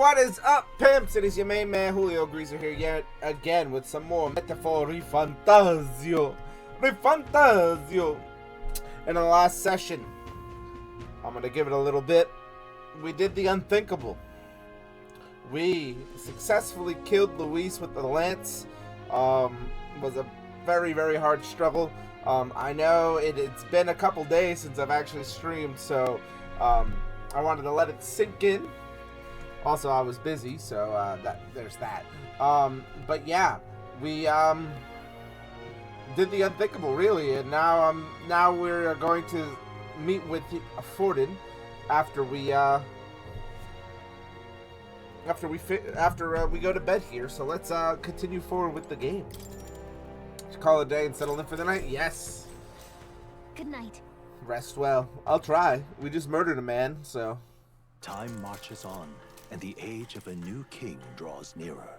What is up, pimps? It is your main man, Julio Greaser, here yet again with some more metaphor ReFantazio. ReFantazio! In the last session, I'm going to give it a little bit. We did the unthinkable. We successfully killed Luis with the lance. It was a very, very hard struggle. I know it's been a couple days since I've actually streamed, so I wanted to let it sink in. Also, I was busy, so there's that. But yeah, we did the unthinkable, really, and now we're going to meet with Forden after we go to bed here. So let's continue forward with the game. Call it a day and settle in for the night. Yes. Good night. Rest well. I'll try. We just murdered a man, so. Time marches on, and the age of a new king draws nearer.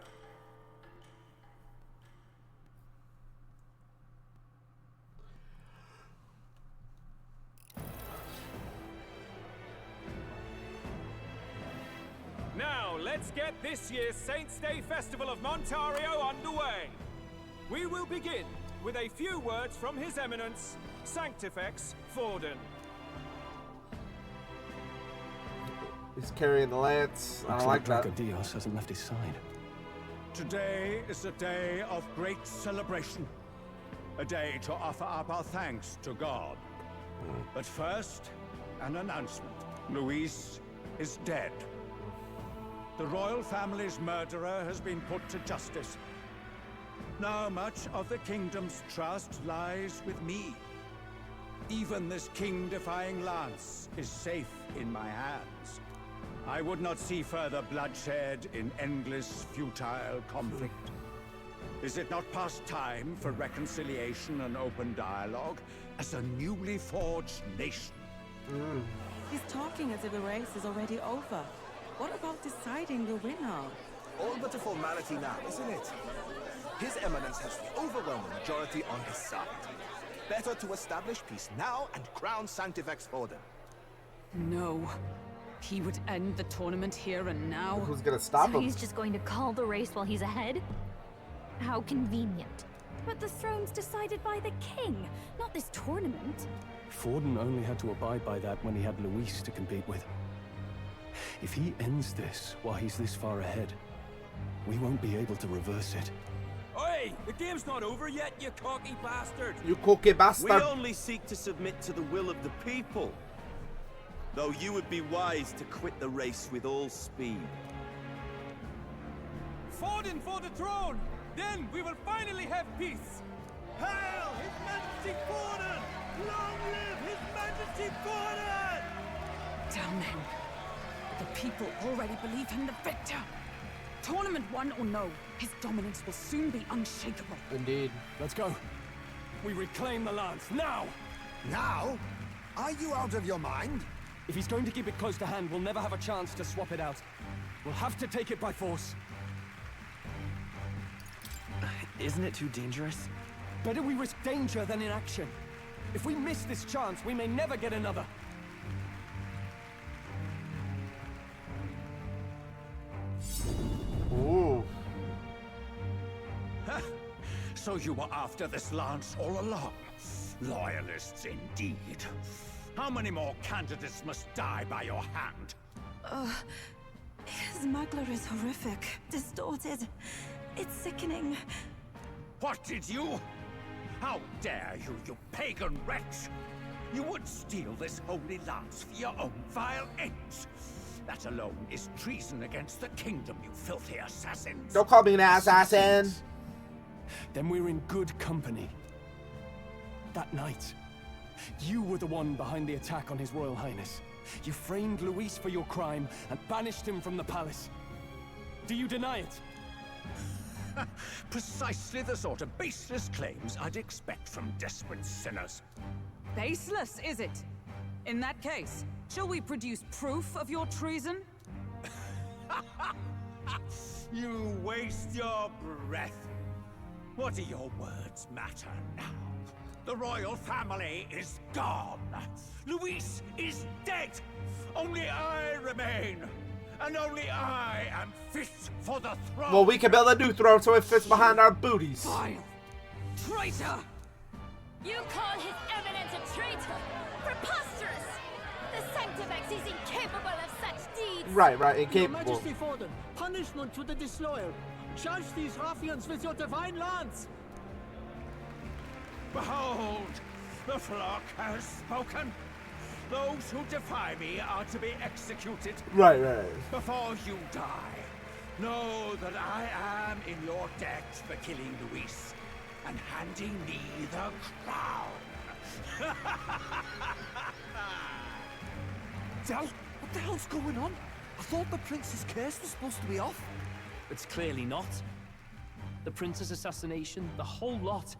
Now, let's get this year's Saints' Day Festival of Montario underway. We will begin with a few words from His Eminence, Sanctifex Forden. He's carrying the lance. I don't like that. Dios hasn't left his side. Today is a day of great celebration. A day to offer up our thanks to God. But first, an announcement. Luis is dead. The royal family's murderer has been put to justice. Now much of the kingdom's trust lies with me. Even this king-defying lance is safe in my hands. I would not see further bloodshed in endless, futile conflict. Is it not past time for reconciliation and open dialogue as a newly forged nation? He's talking as if the race is already over. What about deciding the winner? All but a formality now, isn't it? His Eminence has the overwhelming majority on his side. Better to establish peace now and crown Sanctifex Forden. No. He would end the tournament here and now. Who's gonna stop So him? he's just going to call the race while he's ahead? How convenient. But the throne's decided by the king, not this tournament. Forden only had to abide by that when he had Luis to compete with. If he ends this while he's this far ahead, we won't be able to reverse it. Oi! The game's not over yet, you cocky bastard! You cookie We bastard. only seek to submit to the will of the people. Though you would be wise to quit the race with all speed. Forden for the throne! Then we will finally have peace! Hail His Majesty Forden! Long live His Majesty Forden! Damn him. The people already believe him the victor. Tournament won or no, his dominance will soon be unshakable. Indeed. Let's go. We reclaim the lance, now! Now? Are you out of your mind? If he's going to keep it close to hand, we'll never have a chance to swap it out. We'll have to take it by force. Isn't it too dangerous? Better we risk danger than inaction. If we miss this chance, we may never get another. Ooh. So you were after this lance all along? Loyalists indeed. How many more candidates must die by your hand? His smuggler is horrific, distorted. It's sickening. What did you? How dare you, you pagan wretch! You would steal this holy lance for your own vile ends. That alone is treason against the kingdom, you filthy assassins. Don't call me an assassin. Then we're in good company. That night, you were the one behind the attack on His Royal Highness. You framed Luis for your crime and banished him from the palace. Do you deny it? Precisely the sort of baseless claims I'd expect from desperate sinners. Baseless, is it? In that case, shall we produce proof of your treason? You waste your breath. What do your words matter now? The royal family is gone. Luis is dead. Only I remain. and only I am fit for the throne. Well, we can build a new throne so it fits behind our booties. Vile traitor! You call His Eminence a traitor? Preposterous! The Sanctifex is incapable of such deeds! Right, Your incapable. Majesty Forden, punishment to the disloyal. Charge these ruffians with your divine lance. Behold, the flock has spoken. Those who defy me are to be executed. Right. Before you die, know that I am in your debt for killing Luis and handing me the crown. Del, what the hell's going on? I thought the prince's curse was supposed to be off. It's clearly not. The prince's assassination, the whole lot.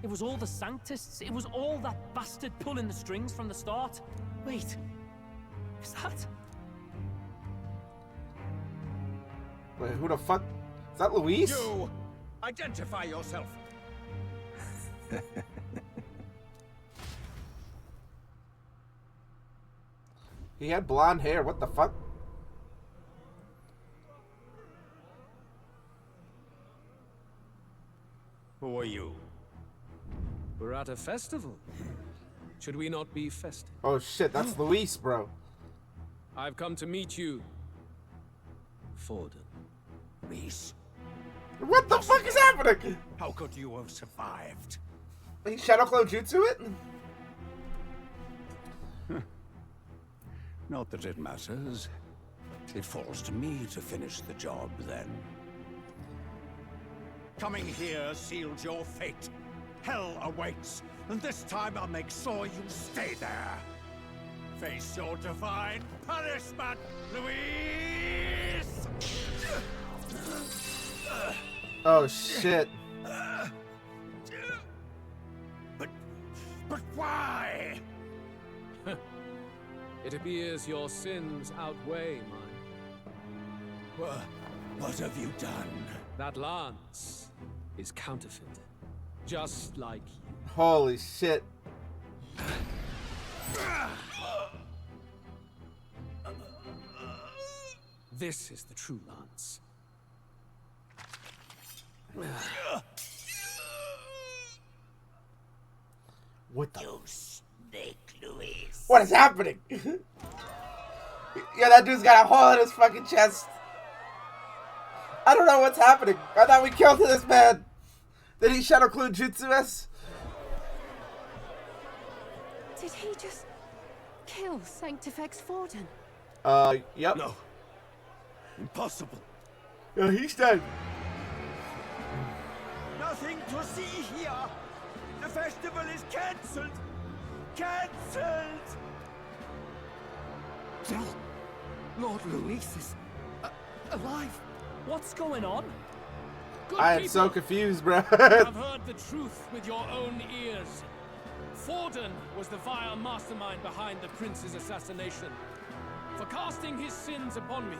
It was all the Sanctists. It was all that bastard pulling the strings from the start. Wait, is that? Wait, who the fuck? Is that Luis? You identify yourself. He had blonde hair. What the fuck? Who are you? We're at a festival. Should we not be festive? Oh shit, that's Luis, bro. I've come to meet you, Forden. Luis, What the fuck is happening? how could you have survived? He shadow clone jutsu it? Not that it matters. It falls to me to finish the job, then. Coming here sealed your fate. Hell awaits, and this time I'll make sure you stay there. Face your divine punishment, Luis! Oh shit. But why? It appears your sins outweigh mine. What have you done? That lance is counterfeit, just like you. Holy shit. This is the true lance. What the? You snake, Luis. What is happening? Yeah, that dude's got a hole in his fucking chest. I don't know what's happening. I thought we killed this man. Did he shadow clone jutsu us? Did he just kill Sanctifex Forden? Yep. No. Impossible. Yeah, he's dead. Nothing to see here. The festival is cancelled. Cancelled. Del, Lord Luis is alive. What's going on? Good I am people, so confused, bro. you have heard the truth with your own ears. Forden was the vile mastermind behind the prince's assassination. For casting his sins upon me,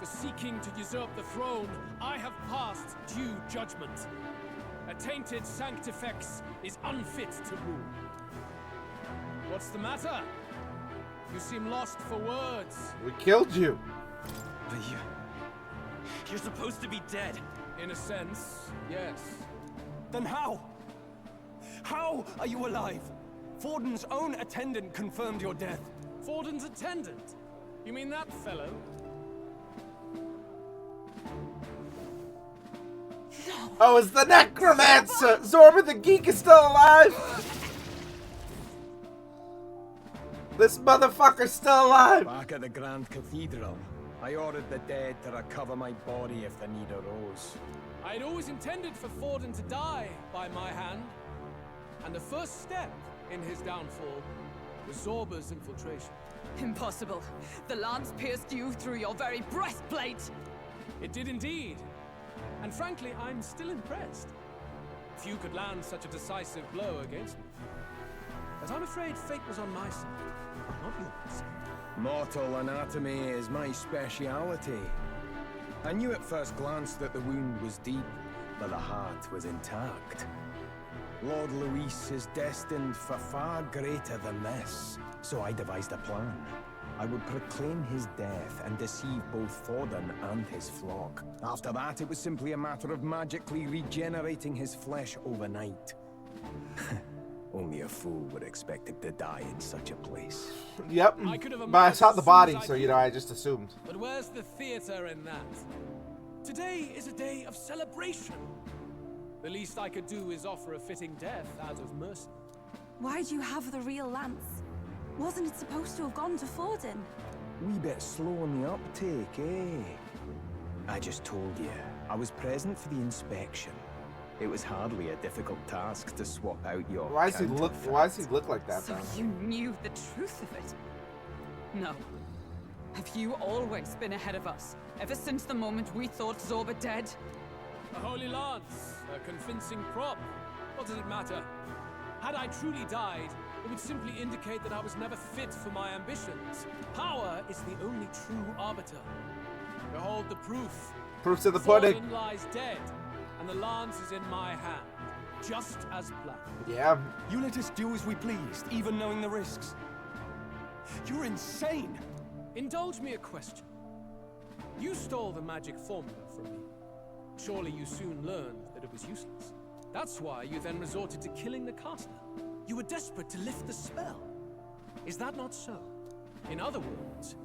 for seeking to usurp the throne, I have passed due judgment. A tainted Sanctifex is unfit to rule. What's the matter? You seem lost for words. We killed you. But you're supposed to be dead. In a sense, yes. Then how? How are you alive? Forden's own attendant confirmed your death. Forden's attendant? You mean that fellow? Oh, it's the necromancer. Zorba the Geek is still alive. This motherfucker's still alive. Back at the Grand Cathedral, I ordered the dead to recover my body if the need arose. I'd always intended for Forden to die by my hand. And the first step in his downfall was Zorba's infiltration. Impossible. The lance pierced you through your very breastplate. It did indeed. And frankly, I'm still impressed. Few could land such a decisive blow against me. But I'm afraid fate was on my side, not yours. Mortal anatomy is my speciality. I knew at first glance that the wound was deep, but the heart was intact. Lord Luis is destined for far greater than this, so I devised a plan. I would proclaim his death and deceive both Forden and his flock. After that, it was simply a matter of magically regenerating his flesh overnight. Only a fool would expect him to die in such a place. Yep, I could have but I saw the imagined body, as I so, you know, I just assumed. But where's the theater in that? Today is a day of celebration. The least I could do is offer a fitting death out of mercy. Why'd you have the real lance? Wasn't it supposed to have gone to Forden? Wee bit slow on the uptake, eh? I just told you, I was present for the inspection. It was hardly a difficult task to swap out your Why does he look like that, So though? you knew the truth of it? No. Have you always been ahead of us? Ever since the moment we thought Zorba dead? A holy lance, a convincing prop. What does it matter? Had I truly died, it would simply indicate that I was never fit for my ambitions. Power is the only true arbiter. Behold the proof. Proof's in the pudding. Forden lies dead, and the lance is in my hand, just as planned. Yeah. You let us do as we pleased, even knowing the risks. You're insane! Indulge me a question. You stole the magic formula from me. Surely you soon learned that it was useless. That's why you then resorted to killing the caster. You were desperate to lift the spell. Is that not so? In other words,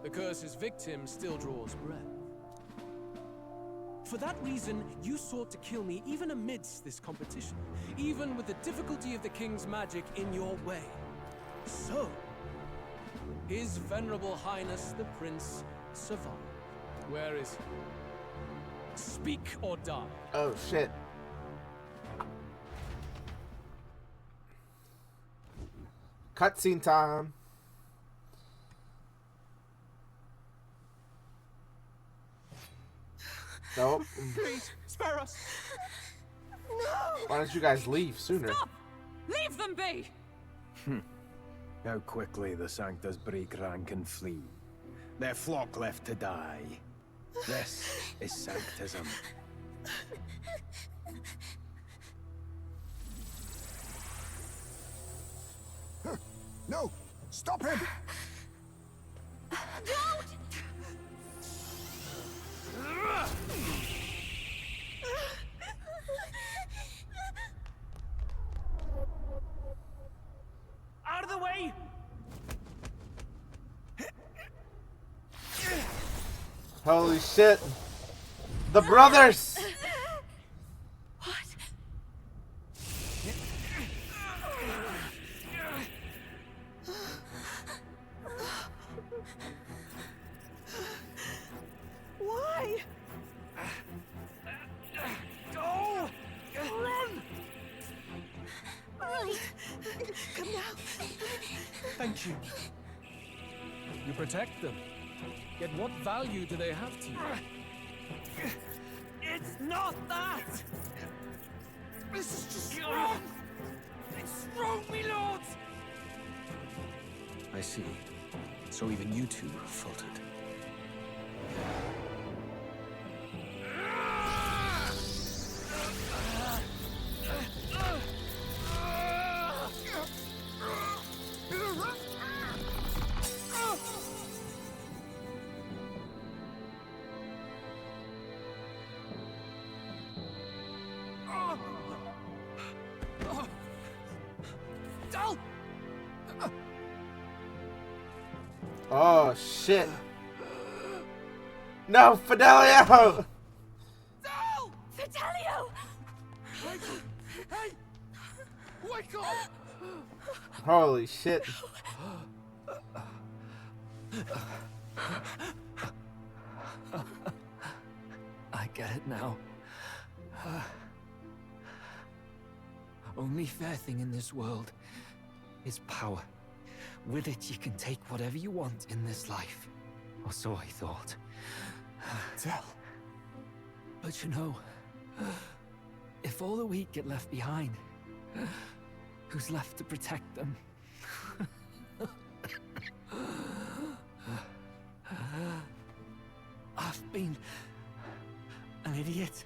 the curse's victim still draws breath. For that reason, you sought to kill me even amidst this competition, even with the difficulty of the king's magic in your way. So, His Venerable Highness the Prince survived. Where is he? Speak or die. Oh, shit. Cutscene time. Nope. Please, spare us. No! Why don't you guys leave sooner? Stop! Leave them be! How quickly the Sanctors break rank and flee. Their flock left to die. This is Sanctism. No! Stop him! Out of the way! Holy shit. The brothers! Why? Go! Run! Right. Come now. Thank you. You protect them. Yet what value do they have to you? It's not that! This is just wrong! It's wrong, me lords! I see. So even you two faltered. Oh, shit. No, Fidelio! No! Fidelio! Hey! Wake up! Holy shit. I get it now. Only fair thing in this world is power. With it, you can take whatever you want in this life. Or so I thought. Tell. But you know, if all the weak get left behind, who's left to protect them? I've been an idiot.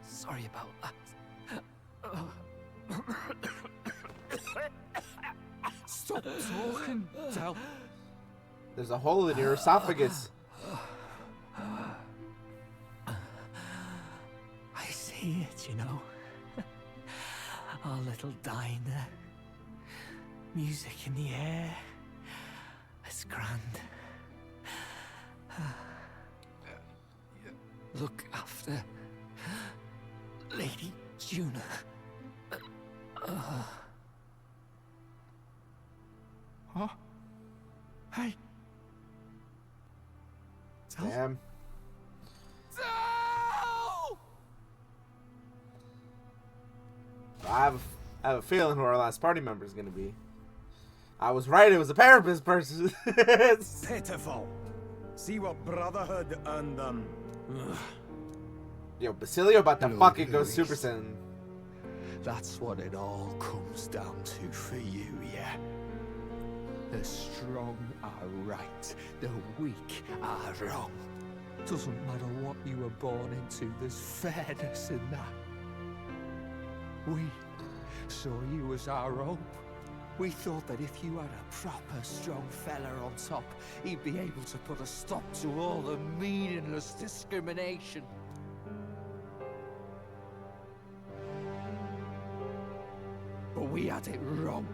Sorry about that. Stop talking, Del. There's a hole in your esophagus. I see it, you know. Our little diner. Music in the air. It's grand. Look after Lady Juna. Huh? Hey. Damn. I have a feeling who our last party member is going to be. I was right, it was a Parapus person. Pitiful. See what Brotherhood and them. Yo, Basilio about to Lord fucking go Louis. Super Saiyan. That's what it all comes down to for you, yeah? The strong are right, the weak are wrong. Doesn't matter what you were born into, there's fairness in that. We saw you as our hope. We thought that if you had a proper strong fella on top, he'd be able to put a stop to all the meaningless discrimination. But we had it wrong.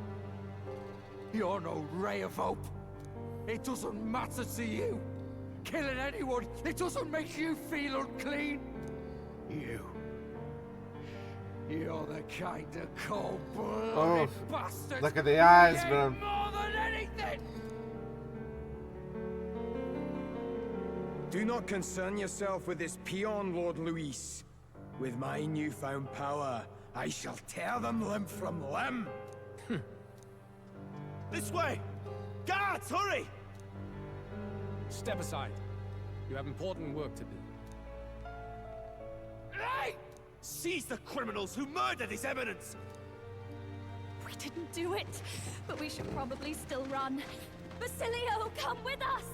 You're no ray of hope. It doesn't matter to you. Killing anyone, it doesn't make you feel unclean. You're the kind of cold-blooded bastard. Look at the eyes, you bro. more than anything. Do not concern yourself with this peon, Lord Luis. With my newfound power, I shall tear them limb from limb. This way! Guards, hurry! Step aside. You have important work to do. Hey! Seize the criminals who murdered His Eminence! We didn't do it, but we should probably still run. Basilio, come with us!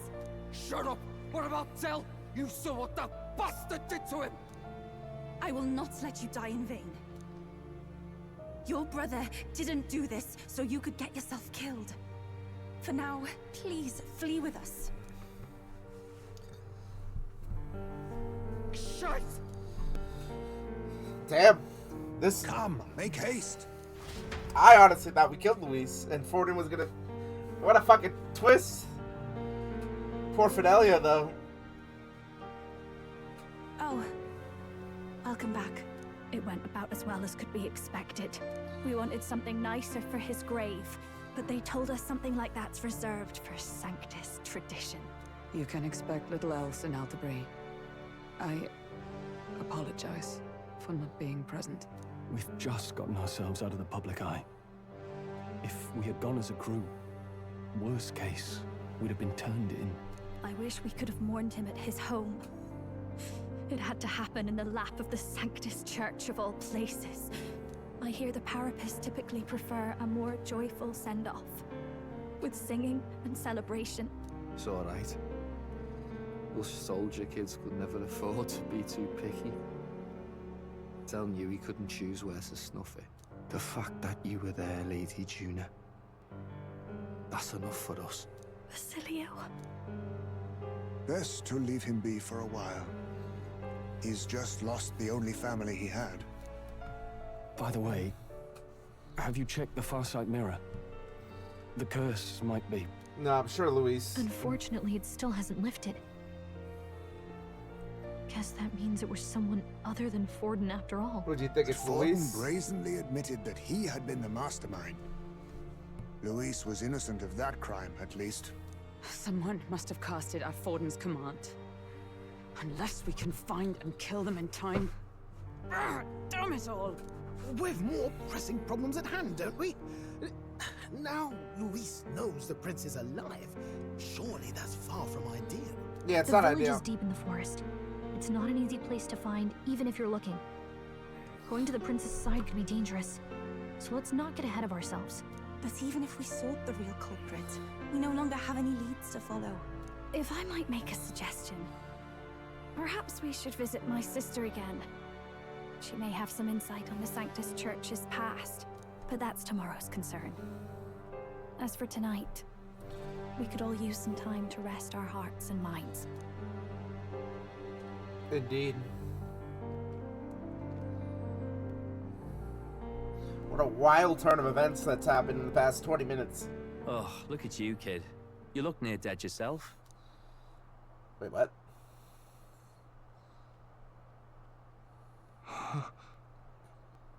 Shut up! What about Del? You saw what that bastard did to him! I will not let you die in vain. Your brother didn't do this so you could get yourself killed. For now, please flee with us. Shit! Damn. This. Come, make haste. I honestly thought we killed Luis and Forden was gonna. What a fucking twist. Poor Fidelia, though. Oh, welcome back. It went about as well as could be expected. We wanted something nicer for his grave, but they told us something like that's reserved for Sanctus tradition. You can expect little else in Altabri. I apologize for not being present. We've just gotten ourselves out of the public eye. If we had gone as a crew, worst case, we'd have been turned in. I wish we could have mourned him at his home. It had to happen in the lap of the Sanctus Church of all places. I hear the Parapus typically prefer a more joyful send-off, with singing and celebration. It's alright. Us soldier kids could never afford to be too picky. Del knew he couldn't choose where to snuff it. The fact that you were there, Lady Juna, that's enough for us. Basilio. Best to leave him be for a while. He's just lost the only family he had. By the way, have you checked the Farsight mirror? The curse might be... No, I'm sure Luis. Unfortunately, it still hasn't lifted. Guess that means it was someone other than Forden after all. What do you think, it's Forden Luis? brazenly admitted that he had been the mastermind. Luis was innocent of that crime, at least. Someone must have cast it at Forden's command. Unless we can find and kill them in time. Damn it all! We've more pressing problems at hand, don't we? Now Luis knows the prince is alive. Surely that's far from ideal. Yeah, it's the not village ideal. is deep in the forest. It's not an easy place to find, even if you're looking. Going to the prince's side could be dangerous. So let's not get ahead of ourselves. But even if we sought the real culprit, we no longer have any leads to follow. If I might make a suggestion, perhaps we should visit my sister again. She may have some insight on the Sanctus Church's past, but that's tomorrow's concern. As for tonight, we could all use some time to rest our hearts and minds. Indeed. What a wild turn of events that's happened in the past 20 minutes. Oh, look at you, kid. You look near dead yourself. Wait, what?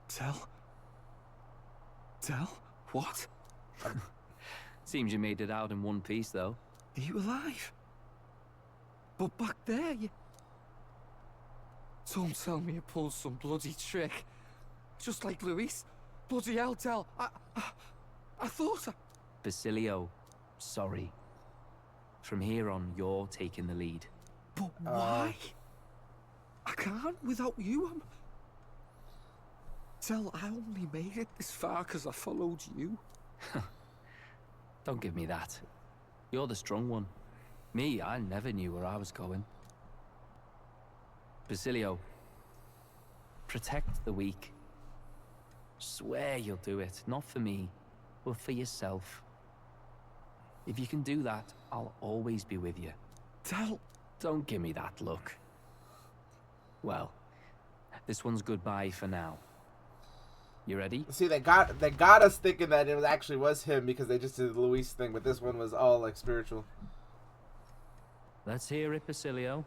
Tell? What? Seems you made it out in one piece, though. Are you alive? But back there, you... Don't tell me you pulled some bloody trick. Just like Luis. Bloody hell, Del. I thought I... Basilio, sorry. From here on, you're taking the lead. But why? I can't without you. Del, I only made it this far because I followed you. Don't give me that. You're the strong one. Me, I never knew where I was going. Basilio, protect the weak. Swear you'll do it, not for me, but for yourself. If you can do that, I'll always be with you. Del... Don't give me that look. Well, this one's goodbye for now. You ready? See, they got us thinking that it actually was him because they just did the Luis thing, but this one was all like spiritual. Let's hear it, Basilio.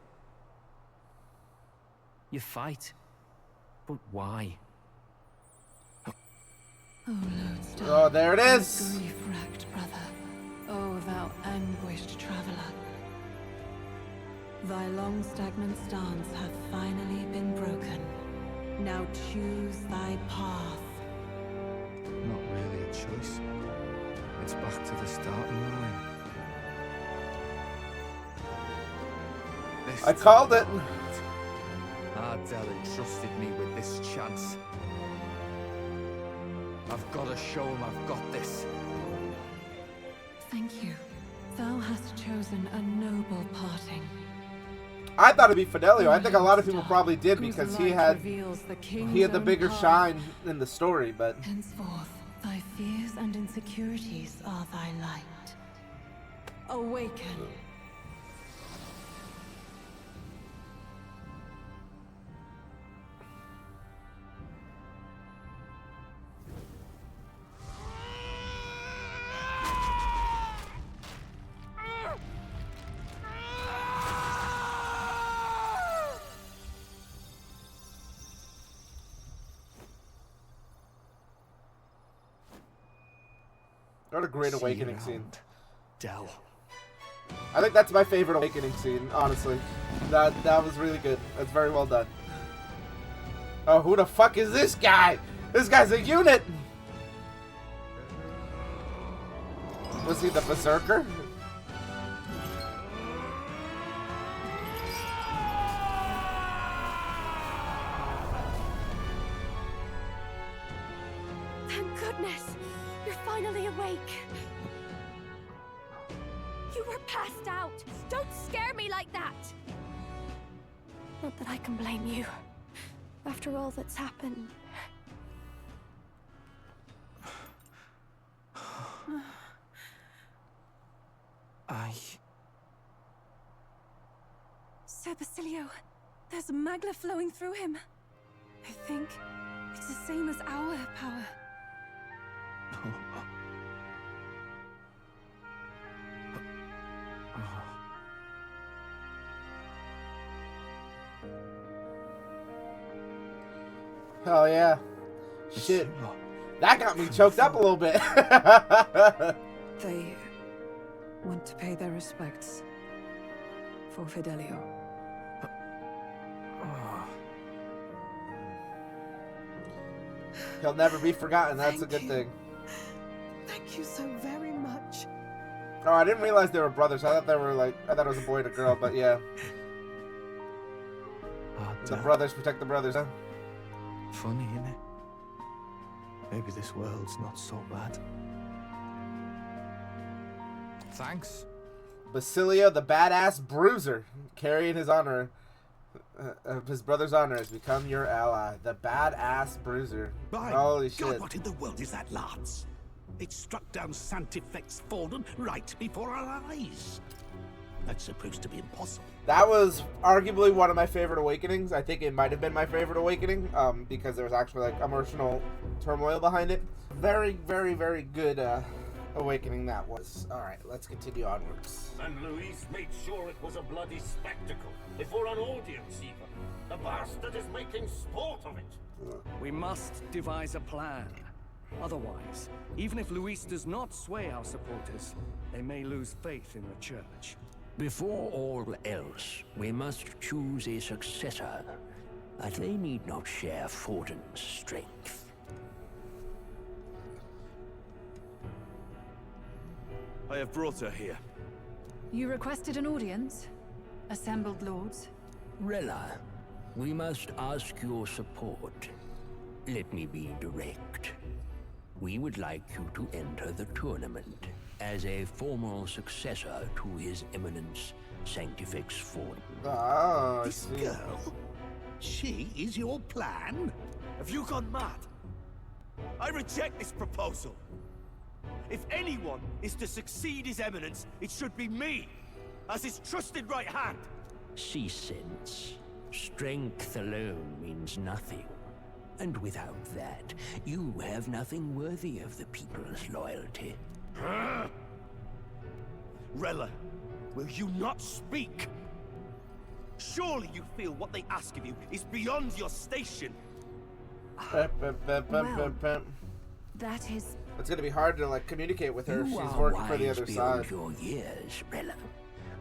You fight, but why? Oh, Lodestar. Oh, there it is. Grief-racked brother. Oh, thou anguished traveler. Thy long stagnant stance hath finally been broken. Now choose thy path. Not really a choice. It's back to the starting line. I called it. Ardell entrusted me with this chance. I've got to show him I've got this. Thank you. Thou hast chosen a noble parting. I thought it'd be Fidelio. I think a lot of people probably did because he had the bigger shine in the story, but henceforth thy fears and insecurities are thy light. Awaken. what a great awakening scene. Del. I think that's my favorite awakening scene, honestly. That was really good. That's very well done. Oh, who the fuck is this guy? This guy's a unit! Was he the berserker? Thank goodness! You're finally awake! You were passed out! Don't scare me like that! Not that I can blame you. After all that's happened. Sir Basilio, there's magla flowing through him. I think it's the same as our power. Hell yeah. Shit. That got me choked up a little bit. They want to pay their respects for Fidelio. He'll never be forgotten. That's a good thing. Thank you so very much. Oh, I didn't realize they were brothers. I thought they were like, I thought it was a boy and a girl, but yeah. The brothers protect the brothers, huh? Funny, isn't it? Maybe this world's not so bad. Thanks. Basilio, the badass bruiser, carrying his honor, his brother's honor, has become your ally. The badass bruiser. By Holy God, shit! what in the world is that, lads? It struck down Sanctifex Forden right before our eyes. That's supposed to be impossible. That was arguably one of my favorite awakenings. I think it might have been my favorite awakening, because there was actually like emotional turmoil behind it. Very, very, very good awakening that was. Alright, let's continue onwards. And Luis made sure it was a bloody spectacle, before an audience even. The bastard is making sport of it. We must devise a plan. Otherwise, even if Luis does not sway our supporters, they may lose faith in the church. Before all else, we must choose a successor, but they need not share Forden's strength. I have brought her here. You requested an audience? Assembled lords? Rella, we must ask your support. Let me be direct. We would like you to enter the tournament as a formal successor to His Eminence Sanctifex Forden. Ah, I this see. girl? She is your plan? Have you gone mad? I reject this proposal. If anyone is to succeed His Eminence, it should be me, as his trusted right hand. See sense. Strength alone means nothing. And without that, you have nothing worthy of the people's loyalty. Rella, will you not speak? Surely you feel what they ask of you is beyond your station. That is... It's gonna be hard to like communicate with her if You she's are working for the wise other beyond side. your years, Rella.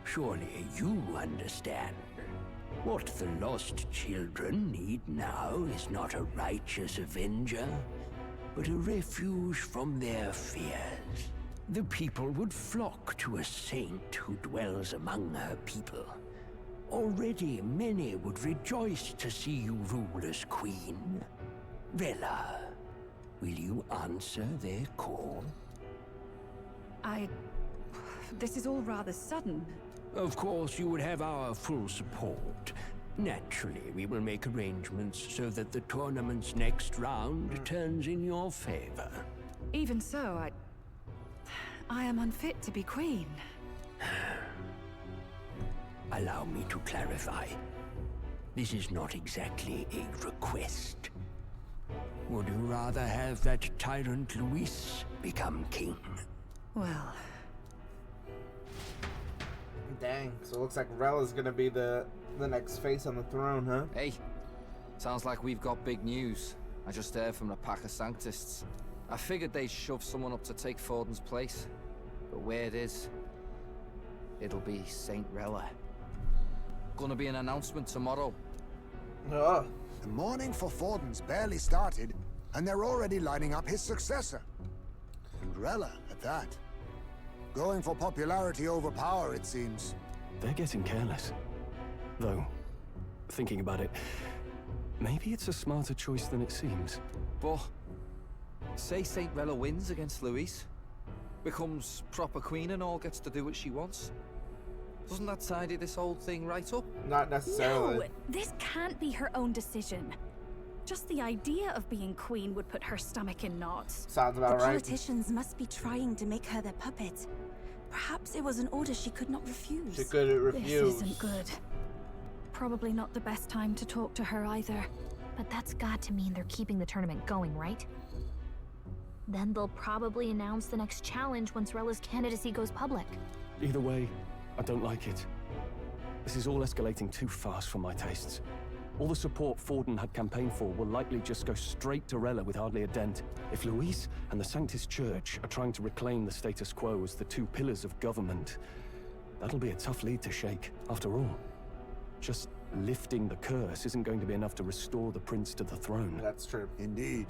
Surely you understand. What the lost children need now is not a righteous avenger, but a refuge from their fears. The people would flock to a saint who dwells among her people. Already many would rejoice to see you rule as queen. Rella, will you answer their call? This is all rather sudden. Of course, you would have our full support. Naturally, we will make arrangements so that the tournament's next round turns in your favor. Even so, I am unfit to be queen. Allow me to clarify. This is not exactly a request. Would you rather have that tyrant Luis become king? Well... Dang, so it looks like Rella's gonna be the next face on the throne, huh? Hey, sounds like we've got big news. I just heard from the pack of Sanctists. I figured they'd shove someone up to take Forden's place. But where it is, it'll be Saint Rella. Gonna be an announcement tomorrow. Oh. The mourning for Forden's barely started, and they're already lining up his successor. And Rella, at that. Going for popularity over power, it seems. They're getting careless. Though, thinking about it, maybe it's a smarter choice than it seems. But, say Saint Rella wins against Luis, becomes proper queen and all gets to do what she wants. Doesn't that tidy this whole thing right up? Not necessarily. No, this can't be her own decision. Just the idea of being queen would put her stomach in knots. Sounds about the right. politicians must be trying to make her their puppet. Perhaps it was an order she could not refuse. She couldn't refuse. This isn't good. Probably not the best time to talk to her either. But that's got to mean they're keeping the tournament going, right? Then they'll probably announce the next challenge once Rella's candidacy goes public. Either way, I don't like it. This is all escalating too fast for my tastes. All the support Forden had campaigned for will likely just go straight to Rella with hardly a dent. If Luis and the Sanctist Church are trying to reclaim the status quo as the two pillars of government, that'll be a tough lead to shake. After all, just lifting the curse isn't going to be enough to restore the prince to the throne. That's true. Indeed.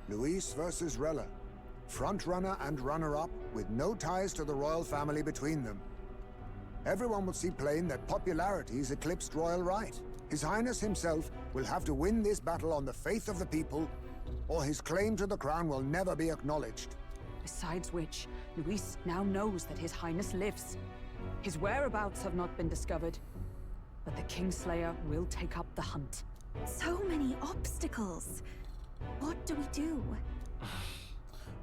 Luis versus Rella. Frontrunner and runner-up with no ties to the royal family between them. Everyone will see plain that popularity's eclipsed royal right. His Highness himself will have to win this battle on the faith of the people, or his claim to the crown will never be acknowledged. Besides which, Luis now knows that His Highness lives. His whereabouts have not been discovered, but the Kingslayer will take up the hunt. So many obstacles. What do we do?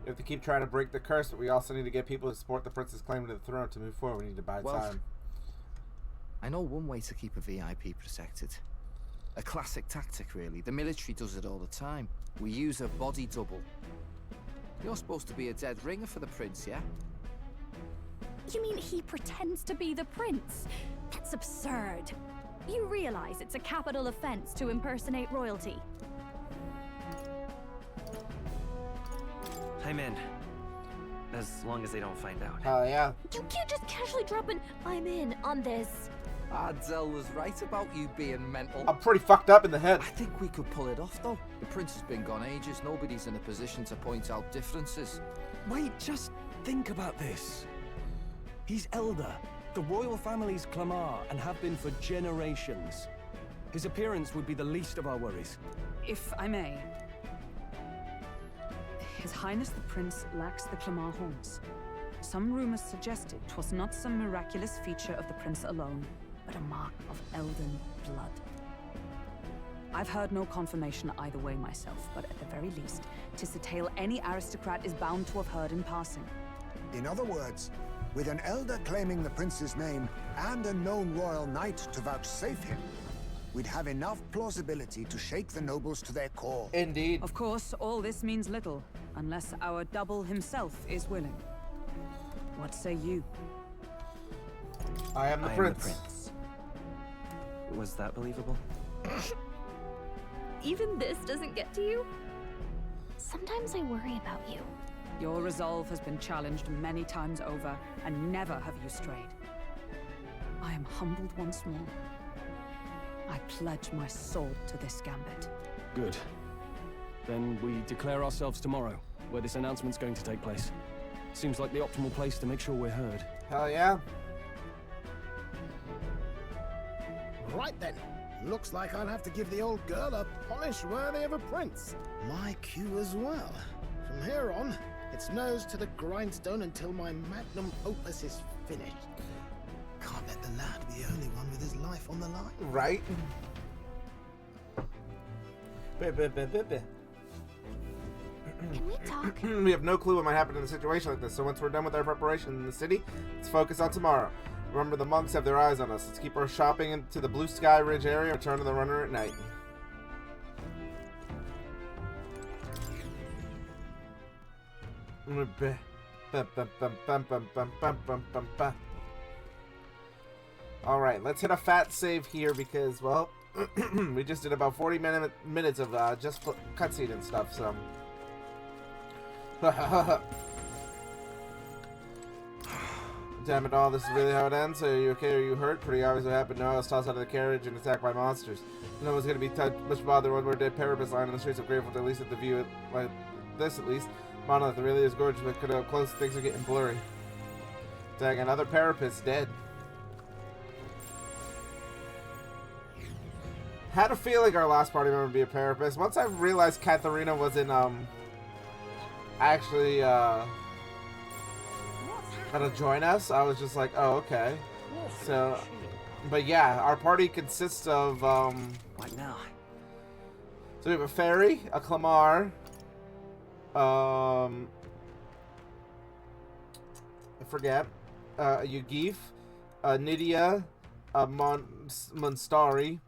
We have to keep trying to break the curse, but we also need to get people to support the prince's claim to the throne to move forward. We need to buy time. I know one way to keep a VIP protected. A classic tactic, really. The military does it all the time. We use a body double. You're supposed to be a dead ringer for the prince, yeah? You mean he pretends to be the prince? That's absurd. You realize it's a capital offense to impersonate royalty? I'm in. As long as they don't find out. Hell yeah. You can't just casually drop an "I'm in" on this. Ardell was right about you being mental. I'm pretty fucked up in the head. I think we could pull it off, though. The prince has been gone ages. Nobody's in a position to point out differences. Wait, just think about this. He's elder. The royal family's Clamar and have been for generations. His appearance would be the least of our worries. If I may. His Highness the Prince lacks the Clamar horns. Some rumors suggested 'twas not some miraculous feature of the prince alone, but a mark of Elden blood. I've heard no confirmation either way myself, but at the very least, 'tis a tale any aristocrat is bound to have heard in passing. In other words, with an elder claiming the prince's name and a known royal knight to vouchsafe him, we'd have enough plausibility to shake the nobles to their core. Indeed. Of course, all this means little, unless our double himself is willing. What say you? I am the prince. Was that believable? Even this doesn't get to you? Sometimes I worry about you. Your resolve has been challenged many times over, and never have you strayed. I am humbled once more. I pledge my sword to this gambit. Good. Then we declare ourselves tomorrow, where this announcement's going to take place. Seems like the optimal place to make sure we're heard. Hell yeah. Right then. Looks like I'll have to give the old girl a polish worthy of a prince. My cue as well. From here on, it's nose to the grindstone until my magnum opus is finished. Can't let the lad be the only one with his life on the line. Right? Can we talk? We have no clue what might happen in a situation like this, so once we're done with our preparation in the city, let's focus on tomorrow. Remember, the monks have their eyes on us. Let's keep our shopping into the Blue Sky Ridge area and return to the runner at night. Alright, let's hit a fat save here because, well, we just did about 40 minutes of just cutscene and stuff, so... Damn it all, this is really how it ends? Are you okay? Are you hurt? Pretty obvious what happened. No, I was tossed out of the carriage and attacked by monsters. No one's gonna be much bothered when we're dead parapets lying on the streets of Grateful to at least at the view like this at least. Monolith, it really is gorgeous, but could up close things are getting blurry. Dang, another parapet's dead. Had a feeling our last party member would be a parapet. Once I realized Katharina was in actually gonna join us, I was just like, oh, okay. So, but yeah, our party consists of what now? So we have a fairy, a Clamar, I forget, a Yugif, a Nydia, a Monstari.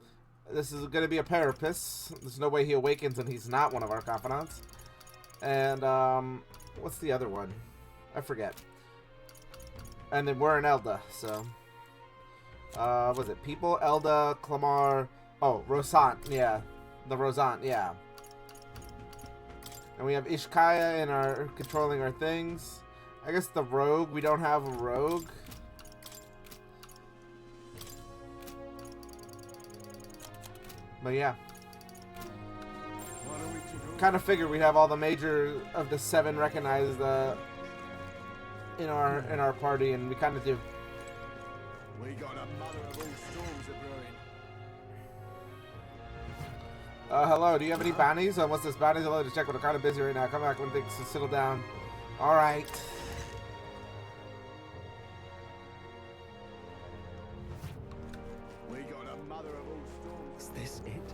This is gonna be a Parapus. There's no way he awakens and he's not one of our confidants. And what's the other one? I forget. And then we're an Elda, so was it people? Elda, Clamar, oh, Rosant, yeah. The Rosant, yeah. And we have Ishkaya in our controlling our things. I guess the rogue, we don't have a rogue. But yeah. Kind of figured we'd have all the major of the 7 recognized in our party, and we kind of do. We got a mother of all storms a brewing. Hello, do you have any bounties? What's this bounties? Hello, to check. We're kind of busy right now. Come back when things settle down. All right. We got a mother of all storms. Is this it?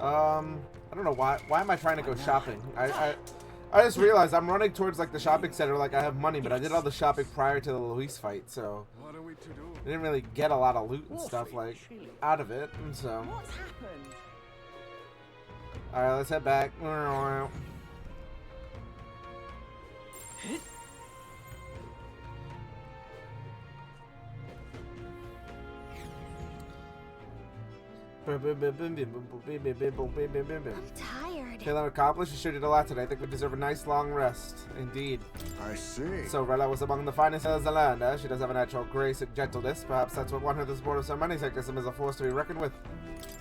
I don't know why. Why am I trying to go shopping? I just realized I'm running towards like the shopping center like I have money, but I did all the shopping prior to the Luis fight, so What are we to do? I didn't really get a lot of loot and stuff like out of it, and so. What's happened? All right, let's head back. I'm tired. Feeling accomplished? You sure did a lot today. I think we deserve a nice long rest. Indeed. I see. So Rella was among the finest of the land. She does have a natural grace and gentleness. Perhaps that's what won her the support of so many. Sectism is a force to be reckoned with.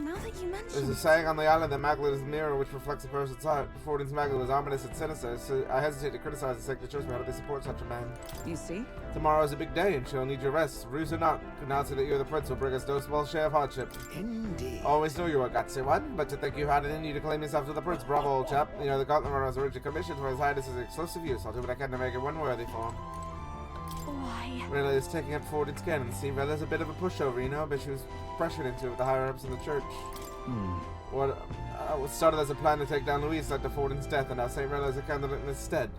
Now that you mention There's a saying on the island that Maglet is a mirror which reflects a person's heart. Fordin's Maglet was ominous and sinister, so I hesitate to criticize the sacred church, but how do they support such a man? You see? Tomorrow is a big day, and she'll need your rest. Ruse or not, announcing that you're the prince will bring us no small share of hardship. Indeed. Always knew you were a gutsy one, but to think you had it in you to claim yourself to the prince. Bravo, old chap. You know, the Gauntlet Runner was originally commissioned for his highness's exclusive use. I'll do what I can to make it one worthy for him. Why? Rilla is taking up Fordin's cannon. See, Rilla's a bit of a pushover, you know, but she was pressured into it with the higher-ups in the church. What started as a plan to take down Luis led to Fordin's death, and now St. Rilla is a candidate in his stead.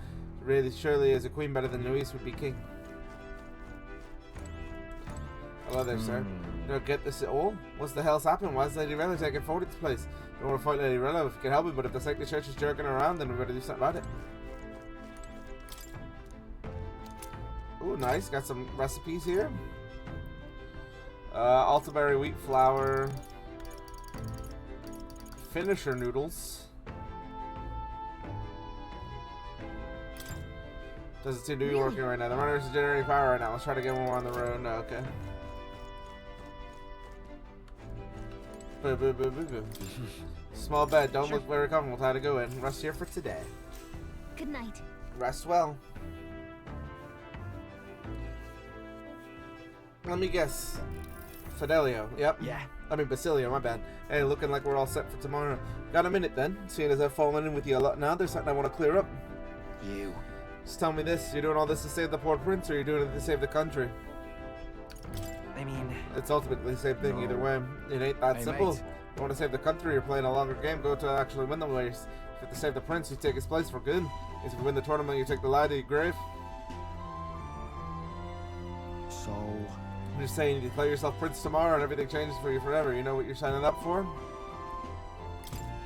Really, surely is a queen better than Luis would be king. Hello there, sir. You don't get this at all? What's the hell's happened? Why is Lady Rilla taking Fordin's place? I don't want to fight Lady Rilla if you can help it, but if the sacred church is jerking around, then we better do something about it. Ooh, nice. Got some recipes here. Altaberry wheat flour. Finisher noodles. Doesn't seem to be working right now. The runners are generating power right now. Let's try to get one more on the road. No, okay. Small bed. Don't look very comfortable. Time to go in. Rest here for today. Good night. Rest well. Let me guess. Fidelio. Yep. Yeah. I mean Basilio, my bad. Hey, looking like we're all set for tomorrow. Got a minute then? Seeing as I've fallen in with you a lot now, there's something I want to clear up. You. Just tell me this, you're doing all this to save the poor prince, or you're doing it to save the country? I mean... It's ultimately the same thing either way. It ain't that simple. Mate. You want to save the country, you're playing a longer game, go to actually win the race. If you have to save the prince, you take his place for good. If you win the tournament, you take the lad to your grave. So... I'm just saying, you declare yourself prince tomorrow and everything changes for you forever. You know what you're signing up for?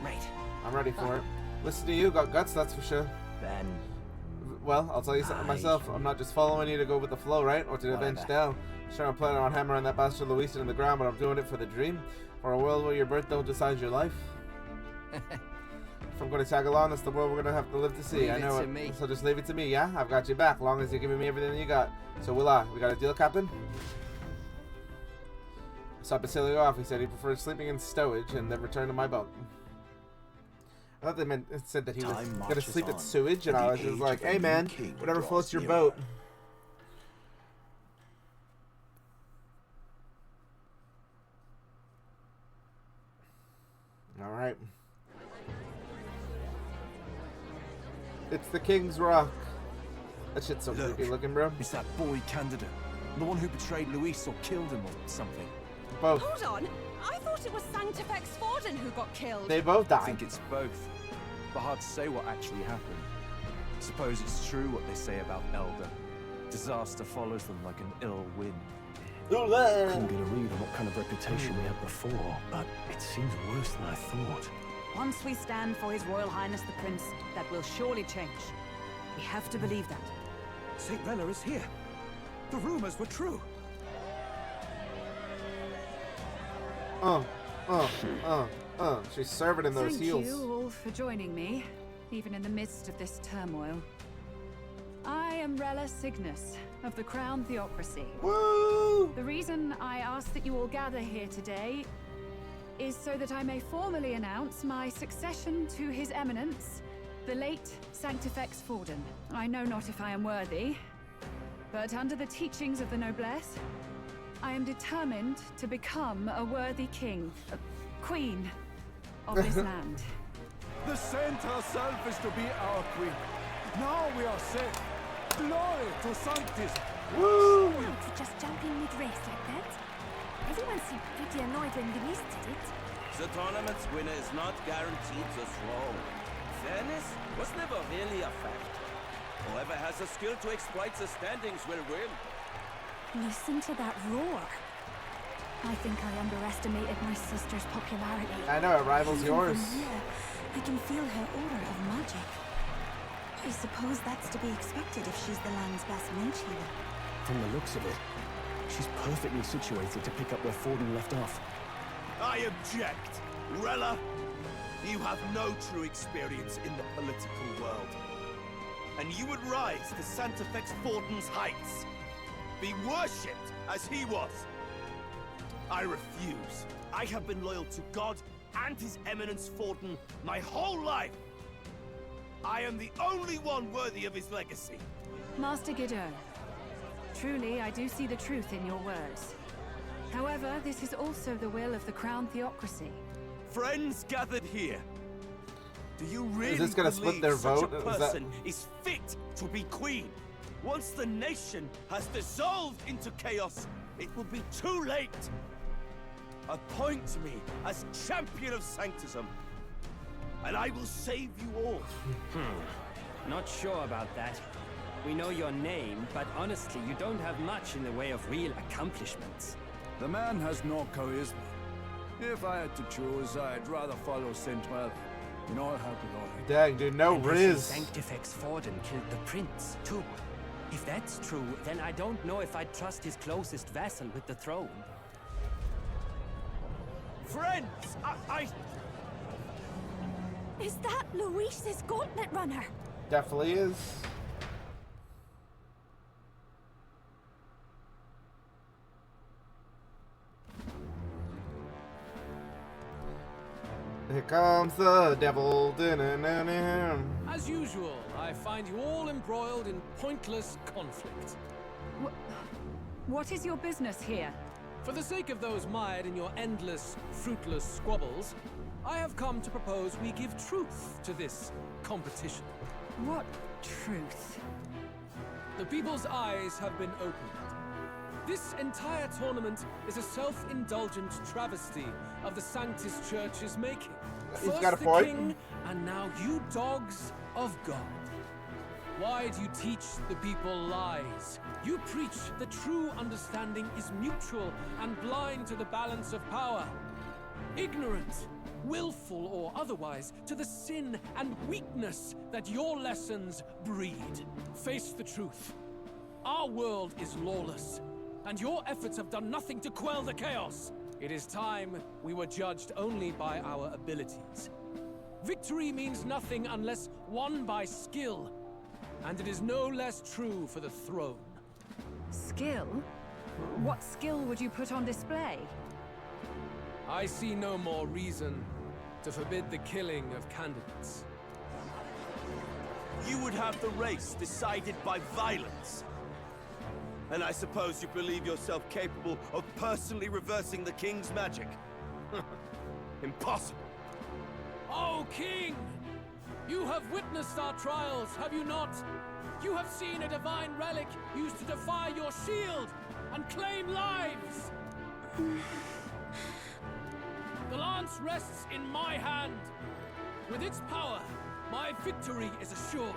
Right. I'm ready for it. Listen to you, got guts, that's for sure. Then... Well, I'll tell you something myself. I'm not just following you to go with the flow, right? Or to avenge Dell. Sure, I'm planning on hammering that bastard Luis in the ground, but I'm doing it for the dream. For a world where your birth don't decide your life. If I'm going to tag along, that's the world we're going to have to live to see. Leave I know it it. to me. So just leave it to me, yeah? I've got you back, long as you're giving me everything you got. So will I. We got a deal, Captain? Saw Basilio off. He said he preferred sleeping in stowage and then return to my bunk. I thought they meant it said that he was going to sleep at sewage, and I was just like, hey man, whatever floats your boat. Alright. It's the King's Rock. That shit's so creepy looking, bro. It's that boy candidate. The one who betrayed Luis or killed him or something. Both. Hold on. I thought it was Sanctifex Forden who got killed. They both died. I think it's both. But hard to say what actually happened. Suppose it's true what they say about Elder. Disaster follows them like an ill wind. Couldn't get a read on what kind of reputation we had before, but it seems worse than I thought. Once we stand for His Royal Highness the Prince, that will surely change. We have to believe that. St. Rella is here. The rumors were true. She's serving in those heels. Thank you all for joining me, even in the midst of this turmoil. I am Rella Cygnus of the Crown Theocracy. Woo! The reason I ask that you all gather here today is so that I may formally announce my succession to His Eminence, the late Sanctifex Forden. I know not if I am worthy, but under the teachings of the noblesse, I am determined to become a worthy king, a queen of this land. The saint herself is to be our queen. Now we are safe. Glory to Sanctis. Woo! Not to just jump in mid-race like that. Everyone seemed pretty annoyed when Luis did it. The tournament's winner is not guaranteed the throne. Fairness was never really a fact. Whoever has the skill to exploit the standings will win. Listen to that roar. I think I underestimated my sister's popularity. I know, it rivals Even yours. from here, I can feel her aura of magic. I suppose that's to be expected if she's the land's best mage healer. From the looks of it, she's perfectly situated to pick up where Forden left off. I object. Rella, you have no true experience in the political world. And you would rise to Santefex Forden's heights. Be worshipped as he was. I refuse. I have been loyal to God and His Eminence Forden my whole life. I am the only one worthy of his legacy. Master Gideon, truly I do see the truth in your words. However, this is also the will of the Crown Theocracy. Friends gathered here. Do you really Is this gonna split their such vote? a Is person is fit to be queen? Once the nation has dissolved into chaos, it will be too late. Appoint me as champion of Sanctism, and I will save you all. Not sure about that. We know your name, but honestly, you don't have much in the way of real accomplishments. The man has no charisma. If I had to choose, I'd rather follow Saint Well. In all happy glory. Dang, dude, no And Riz. Sanctifex Forden killed the prince, too. If that's true, then I don't know if I'd trust his closest vassal with the throne. Friends, I... Is that Luis's gauntlet runner? Definitely is. Here comes the devil. As usual, I find you all embroiled in pointless conflict. What is your business here? For the sake of those mired in your endless, fruitless squabbles, I have come to propose we give truth to this competition. What truth? The people's eyes have been opened. This entire tournament is a self-indulgent travesty of the Sanctus Church's making. He's First got a the point. king, and now you dogs of God. Why do you teach the people lies? You preach that true understanding is mutual and blind to the balance of power. Ignorant, willful or otherwise, to the sin and weakness that your lessons breed. Face the truth. Our world is lawless, and your efforts have done nothing to quell the chaos. It is time we were judged only by our abilities. Victory means nothing unless won by skill, and it is no less true for the throne. Skill? What skill would you put on display? I see no more reason to forbid the killing of candidates. You would have the race decided by violence. And I suppose you believe yourself capable of personally reversing the king's magic? Impossible. Oh, King! You have witnessed our trials, have you not? You have seen a divine relic used to defy your shield and claim lives! The lance rests in my hand. With its power, my victory is assured.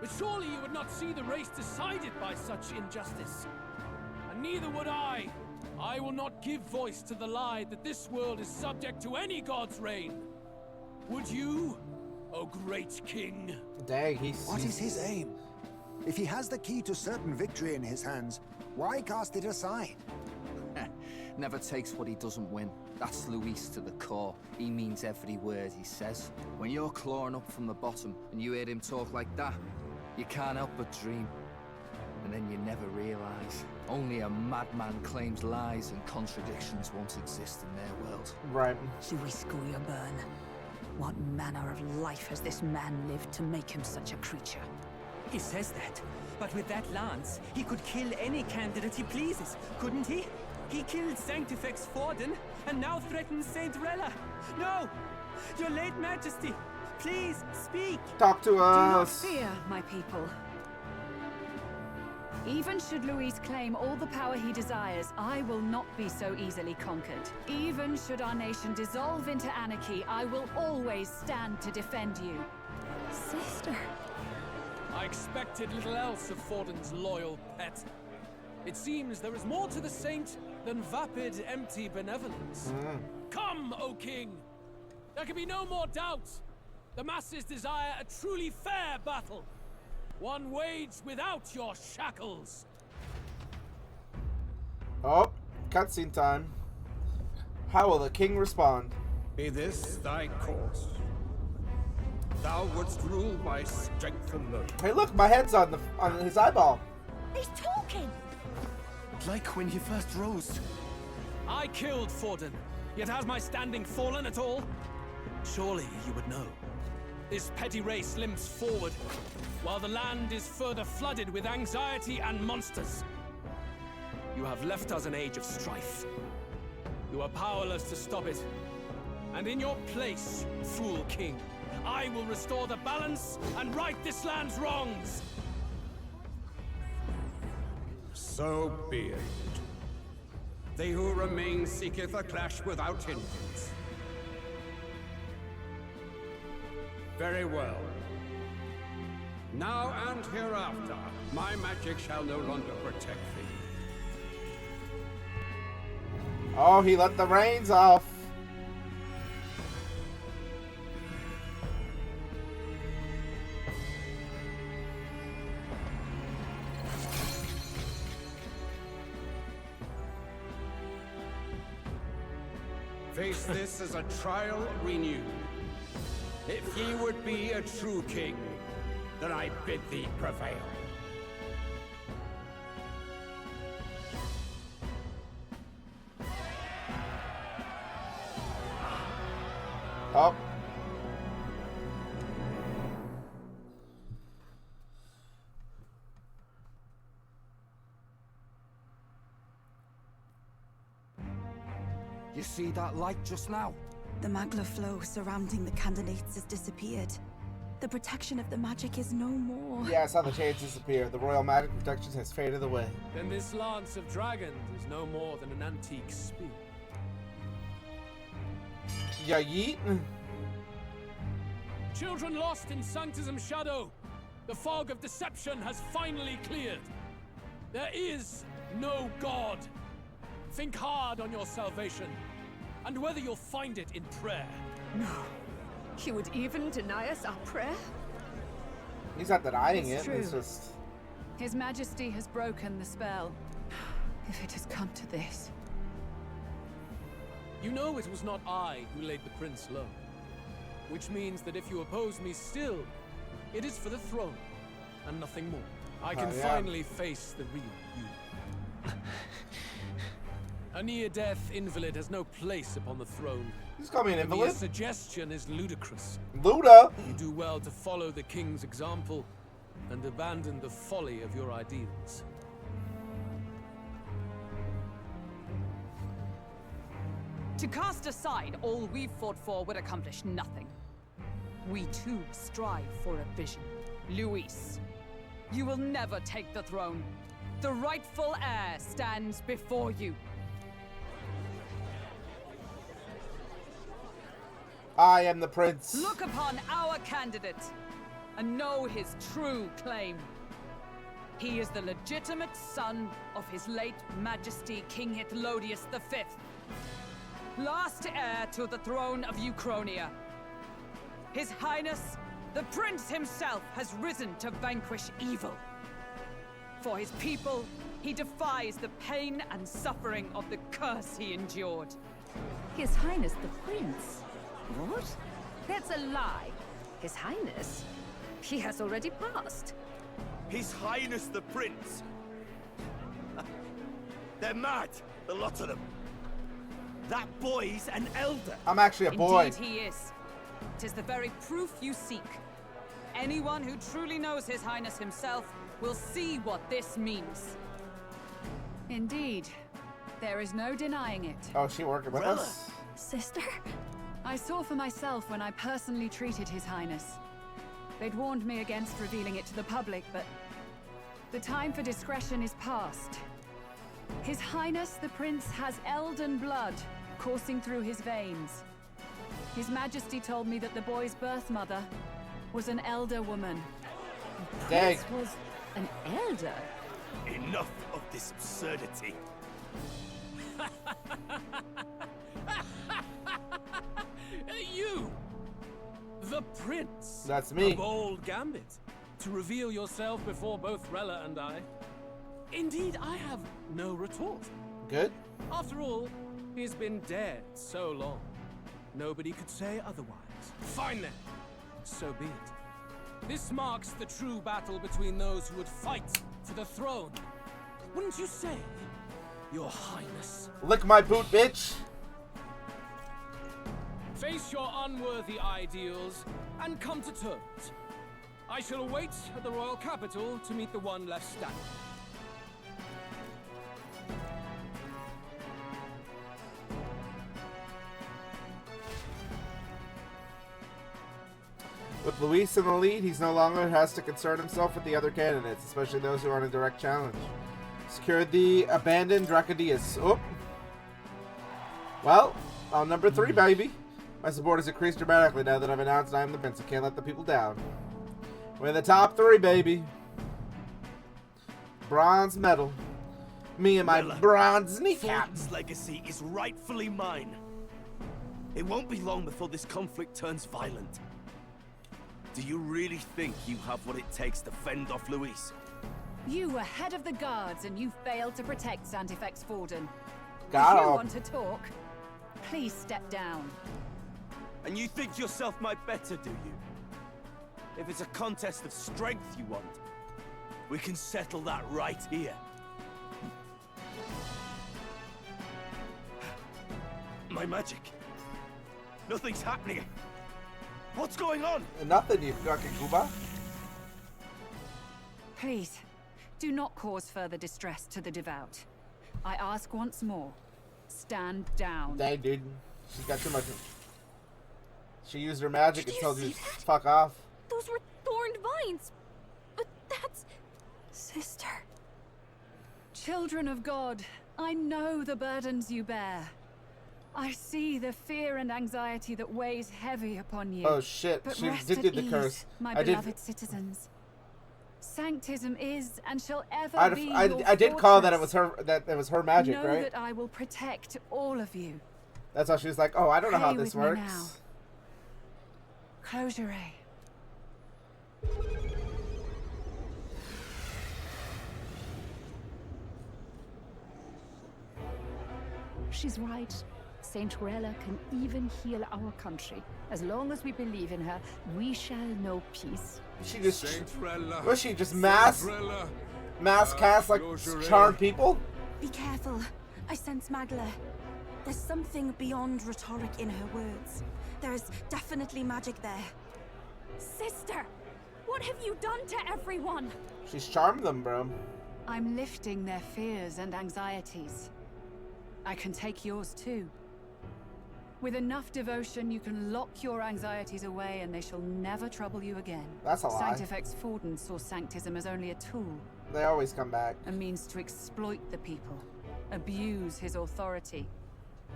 But surely you would not see the race decided by such injustice. And neither would I. I will not give voice to the lie that this world is subject to any god's reign. Would you, O great king? Dang, he's... What is his aim? If he has the key to certain victory in his hands, why cast it aside? Never takes what he doesn't win. That's Luis to the core. He means every word he says. When you're clawing up from the bottom and you hear him talk like that, you can't help but dream. And then you never realize. Only a madman claims lies and contradictions won't exist in their world. Right. Luis Guyurburn. What manner of life has this man lived to make him such a creature? He says that, but with that lance, he could kill any candidate he pleases, couldn't he? He killed Sanctifex Forden, and now threatens Saint Rella. No! Your late majesty, please, speak! Talk to us! Do not fear, my people. Even should Luis claim all the power he desires, I will not be so easily conquered. Even should our nation dissolve into anarchy, I will always stand to defend you. Sister. I expected little else of Forden's loyal pet. It seems there is more to the saint than vapid, empty benevolence. Come, O king! There can be no more doubt. The masses desire a truly fair battle. One waged without your shackles. Oh, cutscene time. How will the king respond? Be this thy course. Thou wouldst rule by strength alone. Hey, look, my head's on his eyeball. He's talking! Like when he first rose. I killed Forden, yet has my standing fallen at all? Surely you would know. This petty race limps forward, while the land is further flooded with anxiety and monsters. You have left us an age of strife. You are powerless to stop it. And in your place, fool king, I will restore the balance and right this land's wrongs! So be it. They who remain seeketh a clash without hindrance. Very well. Now and hereafter, my magic shall no longer protect thee. Oh, he let the reins off. Face this as a trial renewed. If ye would be a true king, then I bid thee prevail. Oh. You see that light just now? The magla flow surrounding the candidates has disappeared. The protection of the magic is no more. Yeah, I saw the shades disappear. The royal magic protection has faded away. Then this lance of dragons is no more than an antique spear. Yeah, yeet. Children lost in Sanctism's shadow. The fog of deception has finally cleared. There is no God. Think hard on your salvation, and whether you'll find it in prayer. No. He would even deny us our prayer? He's not denying It's it. true. It's just... His Majesty has broken the spell. If it has come to this. You know it was not I who laid the prince low. Which means that if you oppose me still, it is for the throne, and nothing more. I can finally face the real you. A near-death invalid has no place upon the throne. He's called me an The mere invalid? suggestion is ludicrous. Luda! You do well to follow the king's example and abandon the folly of your ideals. To cast aside all we've fought for would accomplish nothing. We too strive for a vision. Luis, you will never take the throne. The rightful heir stands before you. I am the prince. Look upon our candidate and know his true claim. He is the legitimate son of his late Majesty King Hytlodius V, last heir to the throne of Uchronia. His Highness, the Prince himself, has risen to vanquish evil. For his people, he defies the pain and suffering of the curse he endured. His Highness the Prince? What? That's a lie. His Highness? He has already passed. His Highness the Prince! They're mad, the lot of them. That boy's an elder. I'm actually a boy. Indeed he is. It is the very proof you seek. Anyone who truly knows His Highness himself will see what this means. Indeed. There is no denying it. Oh, she working with us? Sister? I saw for myself when I personally treated His Highness. They'd warned me against revealing it to the public, but the time for discretion is past. His Highness the Prince has Elden blood coursing through his veins. His Majesty told me that the boy's birth mother, was an elder woman. Dang. Prince was an elder? Enough of this absurdity. You! The prince! That's me. A bold gambit. To reveal yourself before both Rella and I. Indeed, I have no retort. Good. After all, he's been dead so long. Nobody could say otherwise. Fine then. So be it. This marks the true battle between those who would fight for the throne. Wouldn't you say, Your Highness? Lick my boot, bitch. Face your unworthy ideals and come to terms. I shall await at the royal capital to meet the one left standing. With Luis in the lead, he's no longer has to concern himself with the other candidates, especially those who are in a direct challenge. Secured the abandoned Dracodias. Oh. Well, on number 3, baby. My support has increased dramatically now that I've announced I am the prince. I can't let the people down. We're in the top 3, baby. Bronze medal. Me and my bronze kneecap. Thornton's legacy is rightfully mine. It won't be long before this conflict turns violent. Do you really think you have what it takes to fend off Luis? You were head of the guards and you failed to protect Santifex Forden. Got If you him. want to talk, please step down. And you think yourself my better, do you? If it's a contest of strength you want, we can settle that right here. My magic. Nothing's happening. What's going on? Nothing, you fucking Cuba. Please, do not cause further distress to the devout. I ask once more, stand down. Dang, dude. She's got too much. She used her magic and told you to fuck off. Those were thorned vines. But that's... Sister. Children of God, I know the burdens you bear. I see the fear and anxiety that weighs heavy upon you. Oh shit, But she rest did at get the ease, curse. my I did. beloved citizens. Sanctism is and shall ever be your I did call that it was fortress. her. That it was her magic, know right? that I will protect all of you. That's how she was like, oh, I don't know how Pray this with me works. now. Close your eye. She's right. Saint Rella can even heal our country. As long as we believe in her, we shall know peace. She just Rella. was she just mass cast like charm people? Be careful. I sense Magla. There's something beyond rhetoric in her words. There is definitely magic there. Sister! What have you done to everyone? She's charmed them, bro. I'm lifting their fears and anxieties. I can take yours too. With enough devotion, you can lock your anxieties away and they shall never trouble you again. That's a lie. Sanctifex Forden saw Sanctism as only a tool. They always come back. A means to exploit the people, abuse his authority,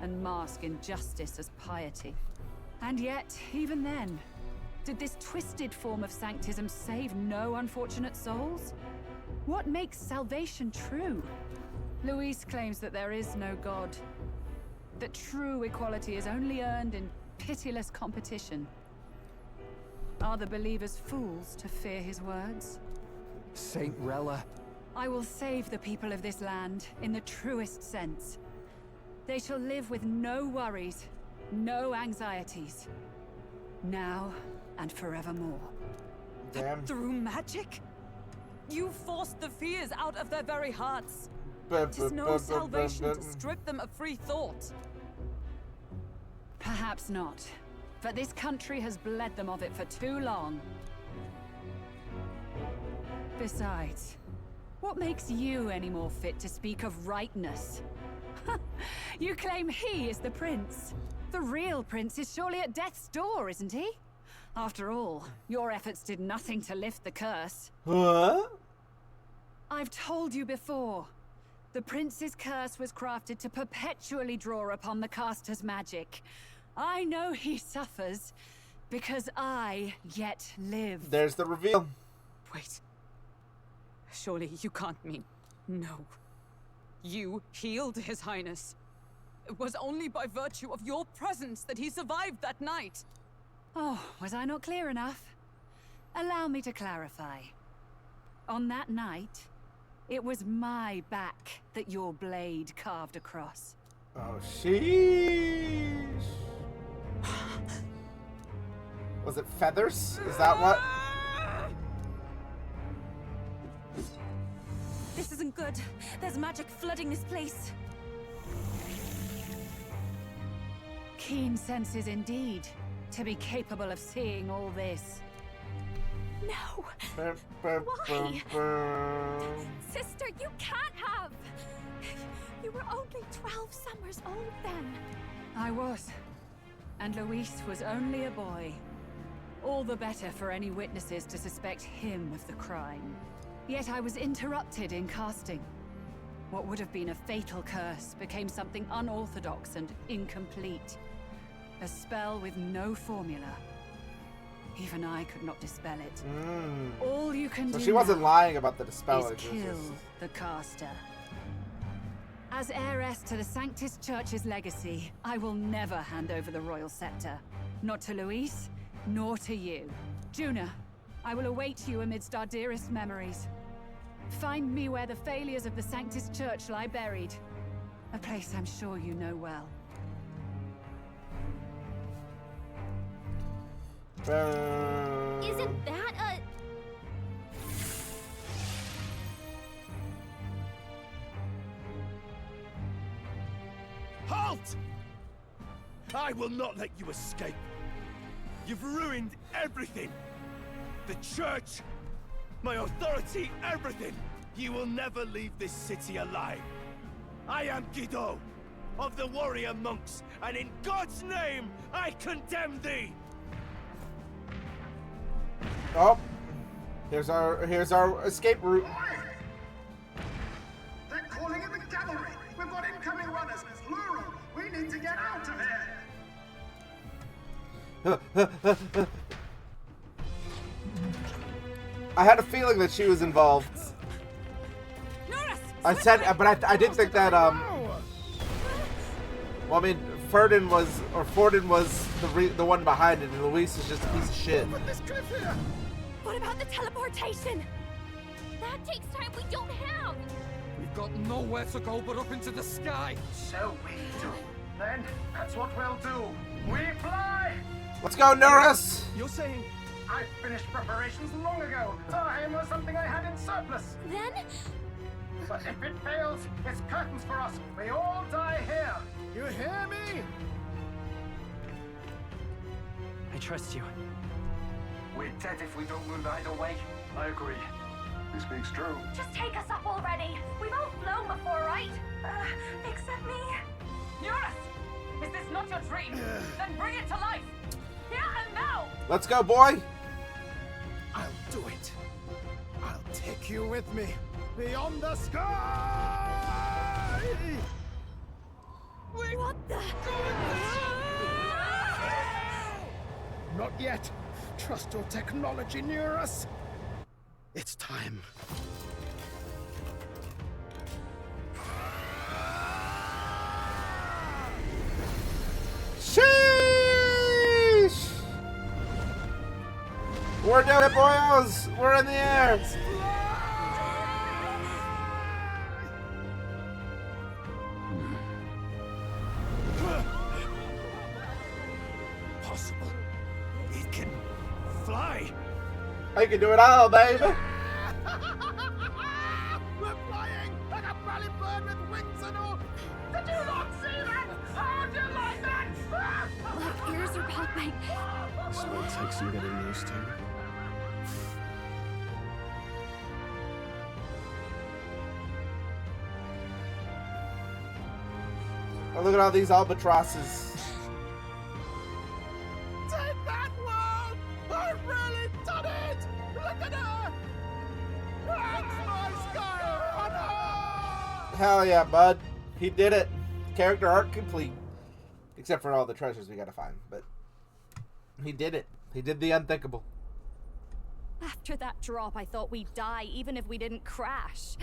and mask injustice as piety. And yet, even then, did this twisted form of Sanctism save no unfortunate souls? What makes salvation true? Luis claims that there is no God. That true equality is only earned in pitiless competition. Are the believers fools to fear his words? Saint Rella. I will save the people of this land in the truest sense. They shall live with no worries, no anxieties. Now and forevermore. Damn. Through magic? You forced the fears out of their very hearts. Tis no salvation to strip them of free thought. Perhaps not. But this country has bled them of it for too long. Besides, what makes you any more fit to speak of rightness? You claim he is the prince. The real prince is surely at death's door, isn't he? After all, your efforts did nothing to lift the curse. What? I've told you before. The prince's curse was crafted to perpetually draw upon the caster's magic. I know he suffers, Because I yet live. There's the reveal. Wait. Surely you can't mean... No. You healed His Highness. It was only by virtue of your presence that he survived that night. Oh, was I not clear enough? Allow me to clarify. On that night, it was my back that your blade carved across. Oh, sheesh. Was it feathers? Is that what? This isn't good. There's magic flooding this place. Keen senses indeed, to be capable of seeing all this. No! Why? Sister, you can't have! You were only 12 summers old then. I was. And Luis was only a boy. All the better for any witnesses to suspect him of the crime. Yet I was interrupted in casting. What would have been a fatal curse became something unorthodox and incomplete. A spell with no formula. Even I could not dispel it. All you can do. So she wasn't lying about the dispel. Is kill the caster. As heiress to the Sanctus Church's legacy, I will never hand over the royal scepter. Not to Luis, nor to you. Juna, I will await you amidst our dearest memories. Find me where the failures of the Sanctus Church lie buried. A place I'm sure you know well. Isn't that a... Halt! I will not let you escape. You've ruined everything. The church, my authority, everything. You will never leave this city alive. I am Guido, of the warrior monks, and in God's name, I condemn thee! Oh, here's our escape route. They're calling in the cavalry. We've got incoming runners, plural. We need to get out of here. I had a feeling that she was involved. I said, but I did think that well, I mean, Forden was the one behind it, and Luis is just a piece of shit. What about the teleportation? That takes time we don't have. We've got nowhere to go but up into the sky. So we do. Then that's what we'll do. We fly. Let's go, Norris. You're saying? I finished preparations long ago. Time was something I had in surplus. Then? But if it fails, it's curtains for us. We all die here. You hear me? I trust you. We're dead if we don't move either way. I agree. He speaks true. Just take us up already. We've all flown before, right? Except me. Eurus! Is this not your dream? Then bring it to life! Here and now! Let's go, boy! I'll do it. I'll take you with me. Beyond the sky! What the? Not yet. Trust your technology near us. It's time. Sheesh! We're doing it, boys! We're in the air! Possible. It can fly. I can do it all, baby! We're flying like a rally bird with wings and all. Did you not see that? How do you like that? My ears are popping. So it takes some getting used to. Oh, look at all these albatrosses. Take that, world! I've really done it! Look at her! That's my sky runner! Hell yeah, bud. He did it. Character arc complete. Except for all the treasures we gotta find, but he did it. He did the unthinkable. After that drop, I thought we'd die, even if we didn't crash.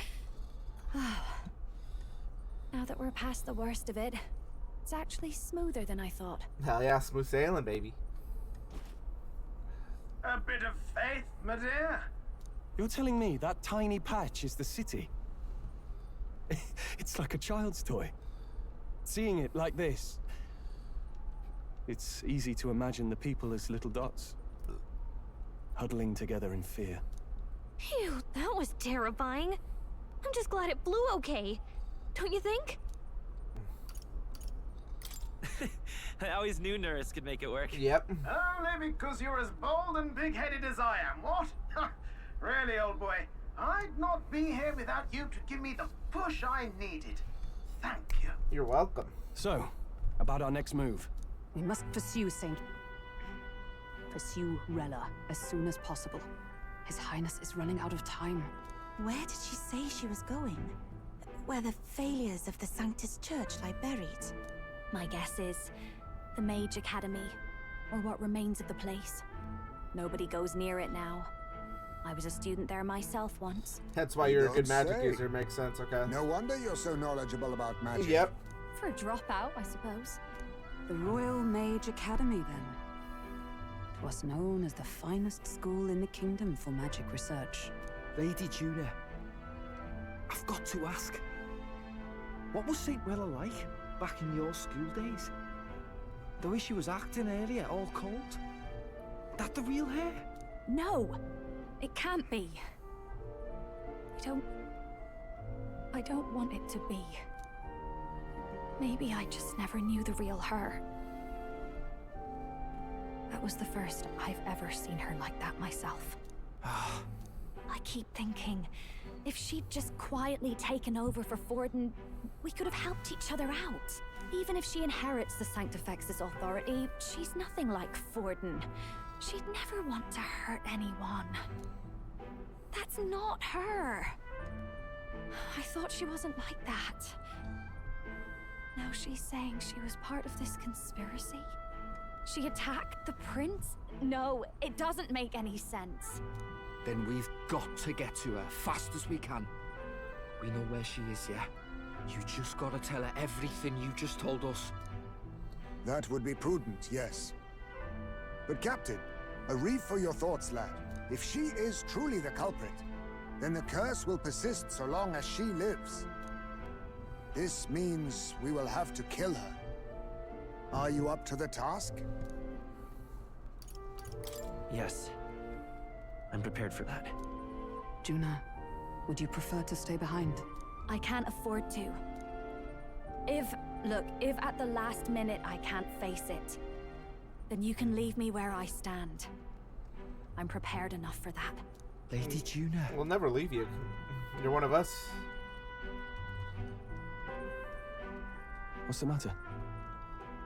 Now that we're past the worst of it, it's actually smoother than I thought. Hell yeah, smooth sailing, baby. A bit of faith, my dear? You're telling me that tiny patch is the city? It's like a child's toy. Seeing it like this, it's easy to imagine the people as little dots, huddling together in fear. Phew, that was terrifying. I'm just glad it flew okay. Don't you think? I always knew Nurse could make it work. Yep. Only because you're as bold and big-headed as I am, what? Really, old boy, I'd not be here without you to give me the push I needed. Thank you. You're welcome. So, about our next move. We must pursue Rella as soon as possible. His Highness is running out of time. Where did she say she was going? Where the failures of the Sanctus Church lie buried? My guess is the Mage Academy, or what remains of the place. Nobody goes near it now. I was a student there myself once. That's why you're a good Don't magic say. user. Makes sense, okay. No wonder you're so knowledgeable about magic. Yep. For a dropout, I suppose. The Royal Mage Academy, then. It was known as the finest school in the kingdom for magic research. Lady Juna, I've got to ask. What was St. Rella like back in your school days? The way she was acting earlier, all cold? That the real hair? No! It can't be. I don't want it to be. Maybe I just never knew the real her. That was the first I've ever seen her like that myself. I keep thinking, if she'd just quietly taken over for Forden, we could have helped each other out. Even if she inherits the Sanctifex's authority, she's nothing like Forden. She'd never want to hurt anyone. That's not her. I thought she wasn't like that. Now she's saying she was part of this conspiracy? She attacked the prince? No, it doesn't make any sense. Then we've got to get to her fast as we can. We know where she is, yeah? You just gotta tell her everything you just told us. That would be prudent, yes. But Captain, a reef for your thoughts, lad. If she is truly the culprit, then the curse will persist so long as she lives. This means we will have to kill her. Are you up to the task? Yes. I'm prepared for that. Juna, would you prefer to stay behind? I can't afford to. If at the last minute I can't face it, then you can leave me where I stand. I'm prepared enough for that. Lady Juna. We'll never leave you. You're one of us. What's the matter?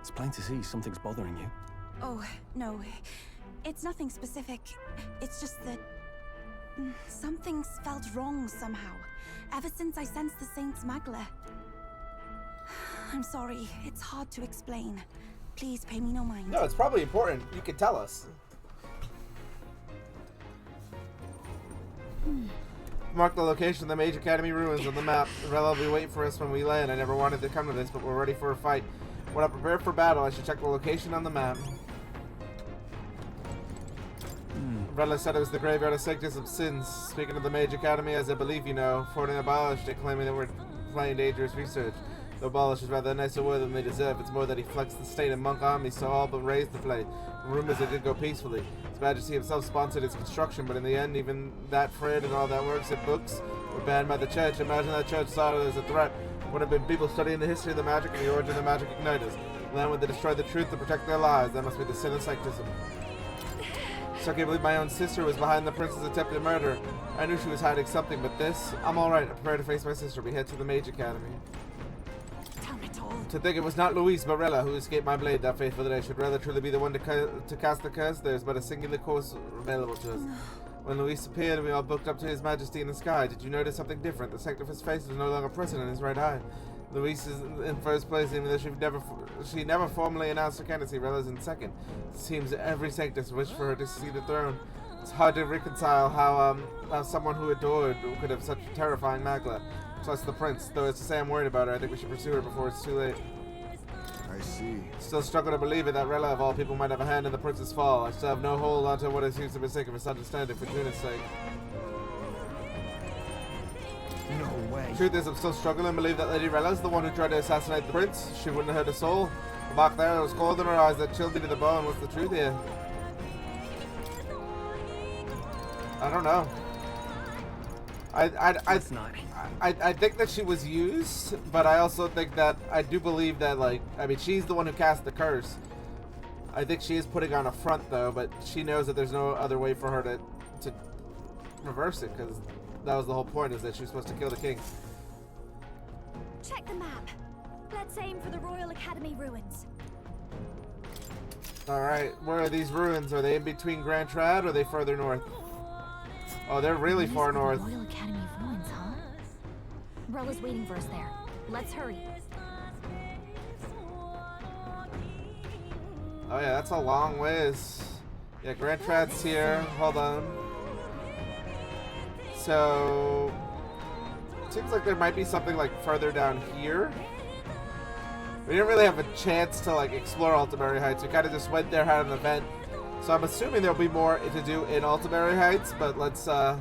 It's plain to see something's bothering you. Oh, no. It's nothing specific. It's just that... something's felt wrong somehow. Ever since I sensed the Saint's Magla. I'm sorry. It's hard to explain. Please pay me no mind. No, it's probably important. You could tell us. Mark the location of the Mage Academy ruins on the map. Rella will be waiting for us when we land. I never wanted to come to this, but we're ready for a fight. When I prepare for battle, I should check the location on the map. Rella said it was the graveyard of Sanctus of Sins. Speaking of the Mage Academy, as I believe you know, Forden abolished it, claiming that we're playing dangerous research. The abolish is rather a nicer word than they deserve. It's more that he flexed the state and monk armies to all but raise the place. Rumors it did go peacefully. His Majesty himself sponsored its construction, but in the end, even that Fred and all that works and books were banned by the church. Imagine that church saw it as a threat. Would have been people studying the history of the magic and the origin of the magic igniters. Then would they destroy the truth to protect their lives? That must be the sin of sanctism. So I can't believe my own sister was behind the prince's attempted murder. I knew she was hiding something, but this... I'm alright. I'm prepared to face my sister. We head to the Mage Academy. Tell me, all. To think it was not Luis but Rella who escaped my blade that fateful day. Should Rella truly be the one to cast the curse, there's but a singular course available to us. When Luis appeared, we all booked up to His Majesty in the sky. Did you notice something different? The sanctum of his face was no longer present in his right eye. Luis is in first place, even though she never formally announced her candidacy. Rella's in second. It seems every Sanctus wished for her to see the throne. It's hard to reconcile how someone who adored could have such a terrifying Magla. Plus the prince. Though as to say I'm worried about her, I think we should pursue her before it's too late. I see. Still struggle to believe it that Rella, of all people, might have a hand in the prince's fall. I still have no hold onto what it seems to be sake of misunderstanding for Juna's sake. No way. Truth is, I'm still struggling to believe that Lady Rella's the one who tried to assassinate the prince. She wouldn't have hurt a soul. Back there, it was cold in her eyes that chilled me to the bone. What's the truth here? I don't know. I think that she was used, but I also think that I do believe that, like, I mean, she's the one who cast the curse. I think she is putting on a front, though, but she knows that there's no other way for her to reverse it, because that was the whole point, is that she was supposed to kill the king. Check the map. Let's aim for the Royal Academy ruins. Alright, where are these ruins? Are they in between Grand Trad, or are they further north? Oh, they're really far north. Royal Academy ruins, huh? Rella's waiting for us there. Let's hurry. Oh yeah, that's a long ways. Yeah, Grand Trad's here. Hold on. So seems like there might be something like further down here. We didn't really have a chance to like explore Altaberry Heights. We kind of just went there, had an event. So I'm assuming there'll be more to do in Altaberry Heights, but let's go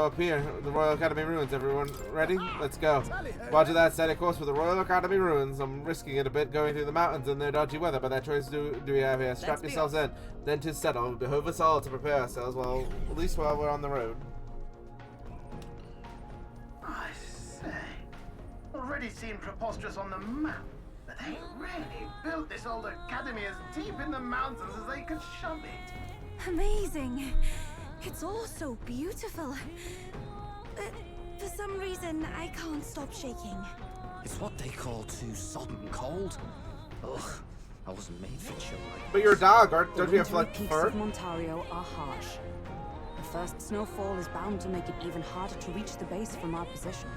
up here. The Royal Academy ruins. Everyone ready? Let's go. Roger that. Set a course for the Royal Academy ruins. I'm risking it a bit going through the mountains in their dodgy weather, but that choice do we have here? Strap yourselves in. Then to settle. It behove us all to prepare ourselves. Well, at least while we're on the road. I say, already seen preposterous on the map. But they really built this old academy as deep in the mountains as they could shove it. Amazing. It's all so beautiful. For some reason, I can't stop shaking. It's what they call too sodden cold. Ugh, I wasn't made for chill like But you're a dog, don't you have The like peaks fur? of Montario are harsh. The first snowfall is bound to make it even harder to reach the base from our position.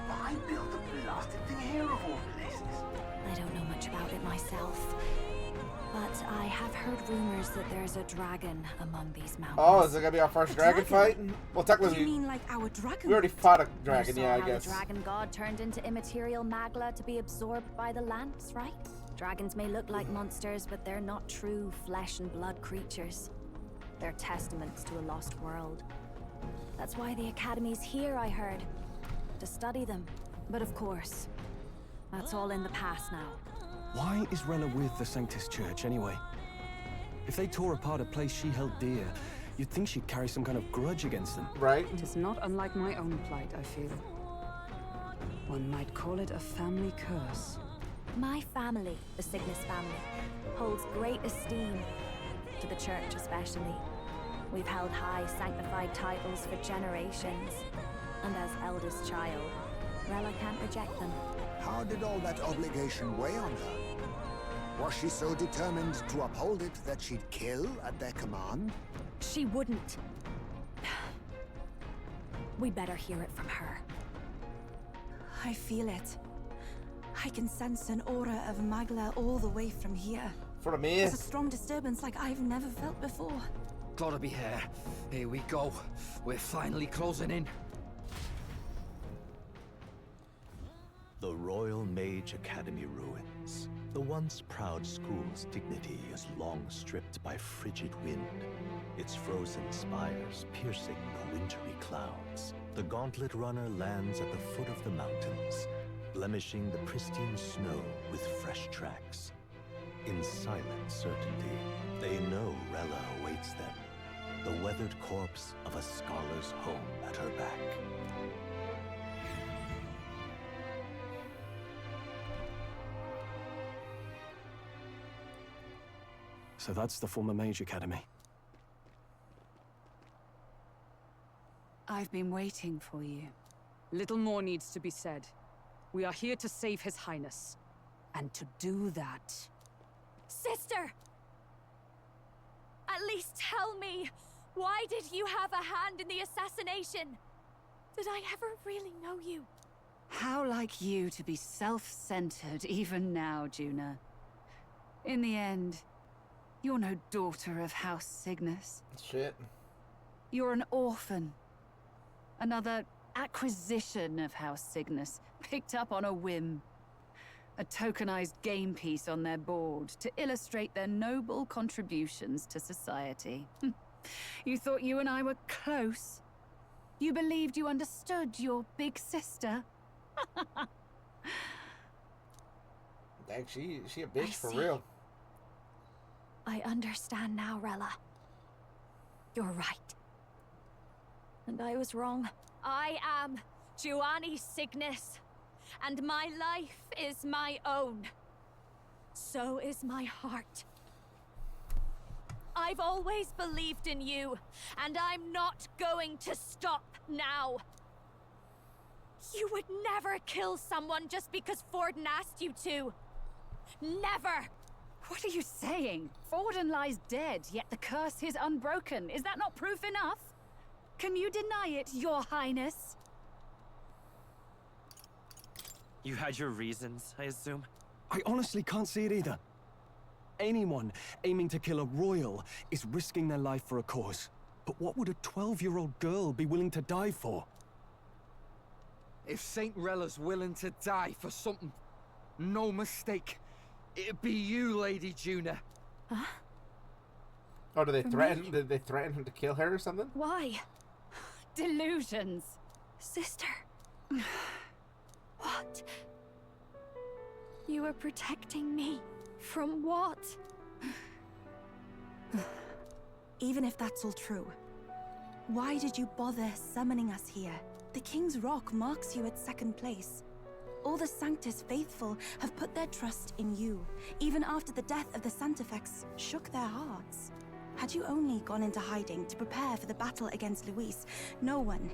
Why build the blasted thing here of all places? I don't know much about it myself, but I have heard rumors that there's a dragon among these mountains. Oh, is it gonna be our first dragon fight? Well, technically, You mean like our dragon? we already fought a dragon, You saw yeah, I how guess. the dragon god turned into immaterial magla to be absorbed by the lance, right? Dragons may look like monsters, but they're not true flesh and blood creatures. They're testaments to a lost world. That's why the Academy's here, I heard. To study them. But of course, that's all in the past now. Why is Rella with the Sanctus Church, anyway? If they tore apart a place she held dear, you'd think she'd carry some kind of grudge against them. Right? It is not unlike my own plight, I feel. One might call it a family curse. My family, the Cygnus family, holds great esteem, to the church especially. We've held high sanctified titles for generations, and as eldest child, Rella can't reject them. How did all that obligation weigh on her? Was she so determined to uphold it that she'd kill at their command? She wouldn't. We'd better hear it from her. I feel it. I can sense an aura of Magla all the way from here. For me? It's a strong disturbance like I've never felt before. Gotta be here. Here we go. We're finally closing in. The Royal Mage Academy ruins. The once proud school's dignity is long stripped by frigid wind, its frozen spires piercing the wintry clouds. The Gauntlet Runner lands at the foot of the mountains, blemishing the pristine snow with fresh tracks. In silent certainty, they know Rella awaits them, the weathered corpse of a scholar's home at her back. So that's the former Mage Academy. I've been waiting for you. Little more needs to be said. We are here to save His Highness. And to do that... Sister! At least tell me, why did you have a hand in the assassination? Did I ever really know you? How like you to be self-centered even now, Juna. In the end, you're no daughter of House Cygnus. Shit. You're an orphan. Another acquisition of House Cygnus, picked up on a whim. A tokenized game piece on their board to illustrate their noble contributions to society. You thought you and I were close? You believed you understood your big sister? Dang, she a bitch for real. I understand now, Rella. You're right. And I was wrong. I am Giovanni Cygnus, and my life is my own. So is my heart. I've always believed in you, and I'm not going to stop now. You would never kill someone just because Forden asked you to. Never! What are you saying? Forden lies dead, yet the curse is unbroken. Is that not proof enough? Can you deny it, Your Highness? You had your reasons, I assume? I honestly can't see it either. Anyone aiming to kill a royal is risking their life for a cause. But what would a 12-year-old girl be willing to die for? If Saint Rella's willing to die for something, no mistake, it'd be you, Lady Juna. Huh? Oh, did they threaten him to kill her or something? Why? Delusions. Sister. What? You were protecting me. From what? Even if that's all true, why did you bother summoning us here? The King's Rock marks you at second place. All the Sanctus faithful have put their trust in you, even after the death of the Santafex shook their hearts. Had you only gone into hiding to prepare for the battle against Luis, no one,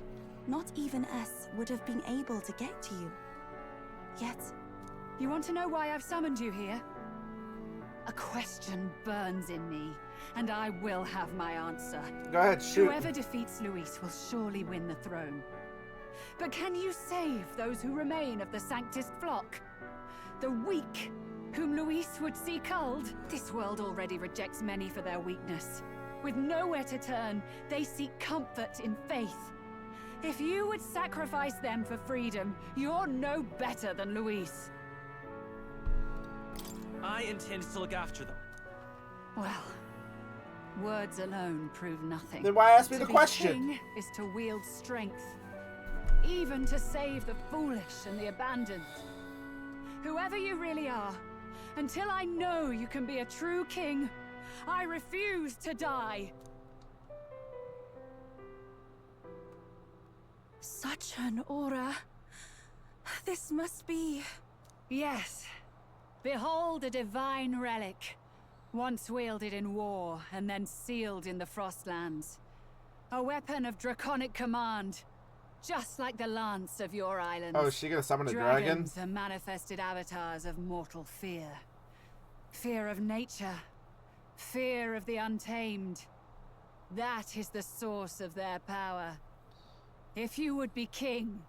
not even us, would have been able to get to you. Yet... You want to know why I've summoned you here? A question burns in me, and I will have my answer. Go ahead, shoot. Whoever defeats Luis will surely win the throne. But can you save those who remain of the Sanctus flock? The weak, whom Luis would see culled? This world already rejects many for their weakness. With nowhere to turn, they seek comfort in faith. If you would sacrifice them for freedom, you're no better than Luis. I intend to look after them. Well, words alone prove nothing. Then why ask me the To be question? king is to wield strength, even to save the foolish and the abandoned. Whoever you really are, until I know you can be a true king, I refuse to die. Such an aura. This must be... Yes. Behold a divine relic, once wielded in war and then sealed in the Frostlands. A weapon of draconic command, just like the lance of your islands. Oh, is she gonna summon a dragon? Dragons are manifested avatars of mortal fear. Fear of nature. Fear of the untamed. That is the source of their power. If you would be king,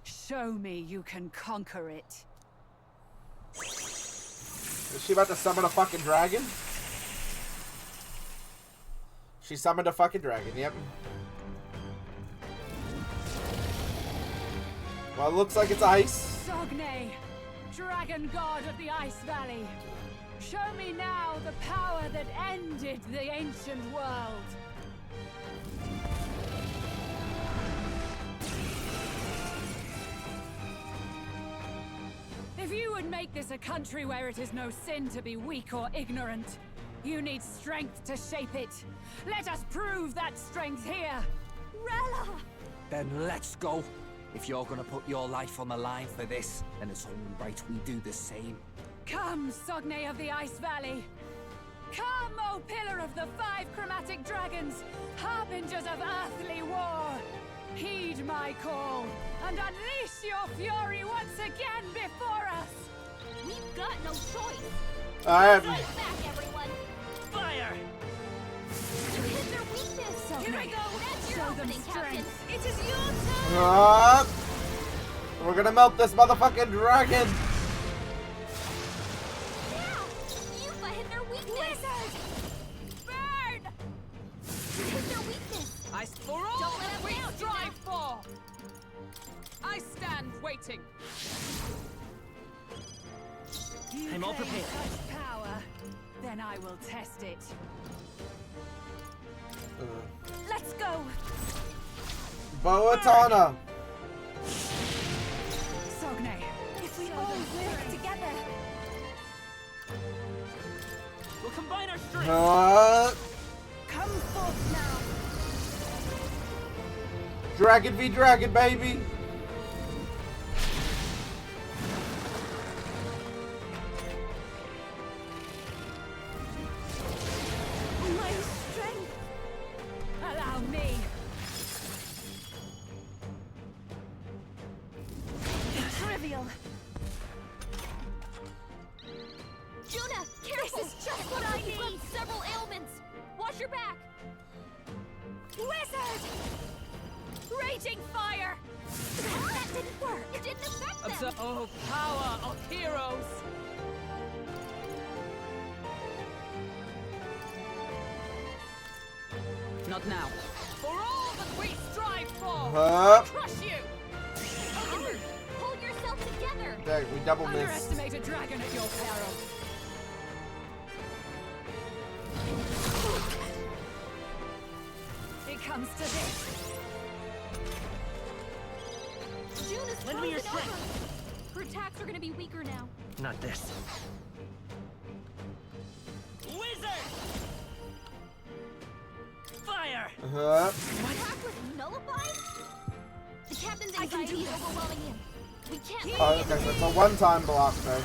show me you can conquer it. Is she about to summon a fucking dragon? She summoned a fucking dragon, yep. Well, it looks like it's ice. Sogne, dragon god of the Ice Valley. Show me now the power that ended the ancient world. If you would make this a country where it is no sin to be weak or ignorant, you need strength to shape it. Let us prove that strength here. Rella! Then let's go. If you're gonna put your life on the line for this, then it's only right we do the same. Come, Sogne of the Ice Valley. Come, O pillar of the 5 chromatic dragons, harbingers of earthly war. Heed my call, and unleash your fury once again before us! We've got no choice! Alright. Fight back, everyone! Fire! You hit their weakness! Here we go! That's your Show them opening, Captain! strength. It is your turn! We're gonna melt this motherfucking dragon. Yufa hit their weakness. Burn! You hit their weakness. For all that we strive for! I stand waiting. I'm all prepared. Such power, then I will test it. Let's go! Boatana. Sogne, If we all work together. We'll combine our strength. Come forth now. Dragon v dragon, baby. My strength. allow me. Trivial. Juna, careful! This is just what I You've got need. several ailments. Watch your back. Wizard! Raging fire! That didn't work. It didn't affect them. Oh, power of heroes! Not now. For all that we strive for! I crush you! Howard, hold yourself together. Dang, we double missed. Underestimate a dragon at your peril. It comes to this. Juna's Lend me your frozen strength. over. Her attacks are gonna be weaker now. Not this. Wizard! Fire! Attack was nullified? The captain's anxiety is overwhelming him. We can't Oh, okay, so it's a one-time block then.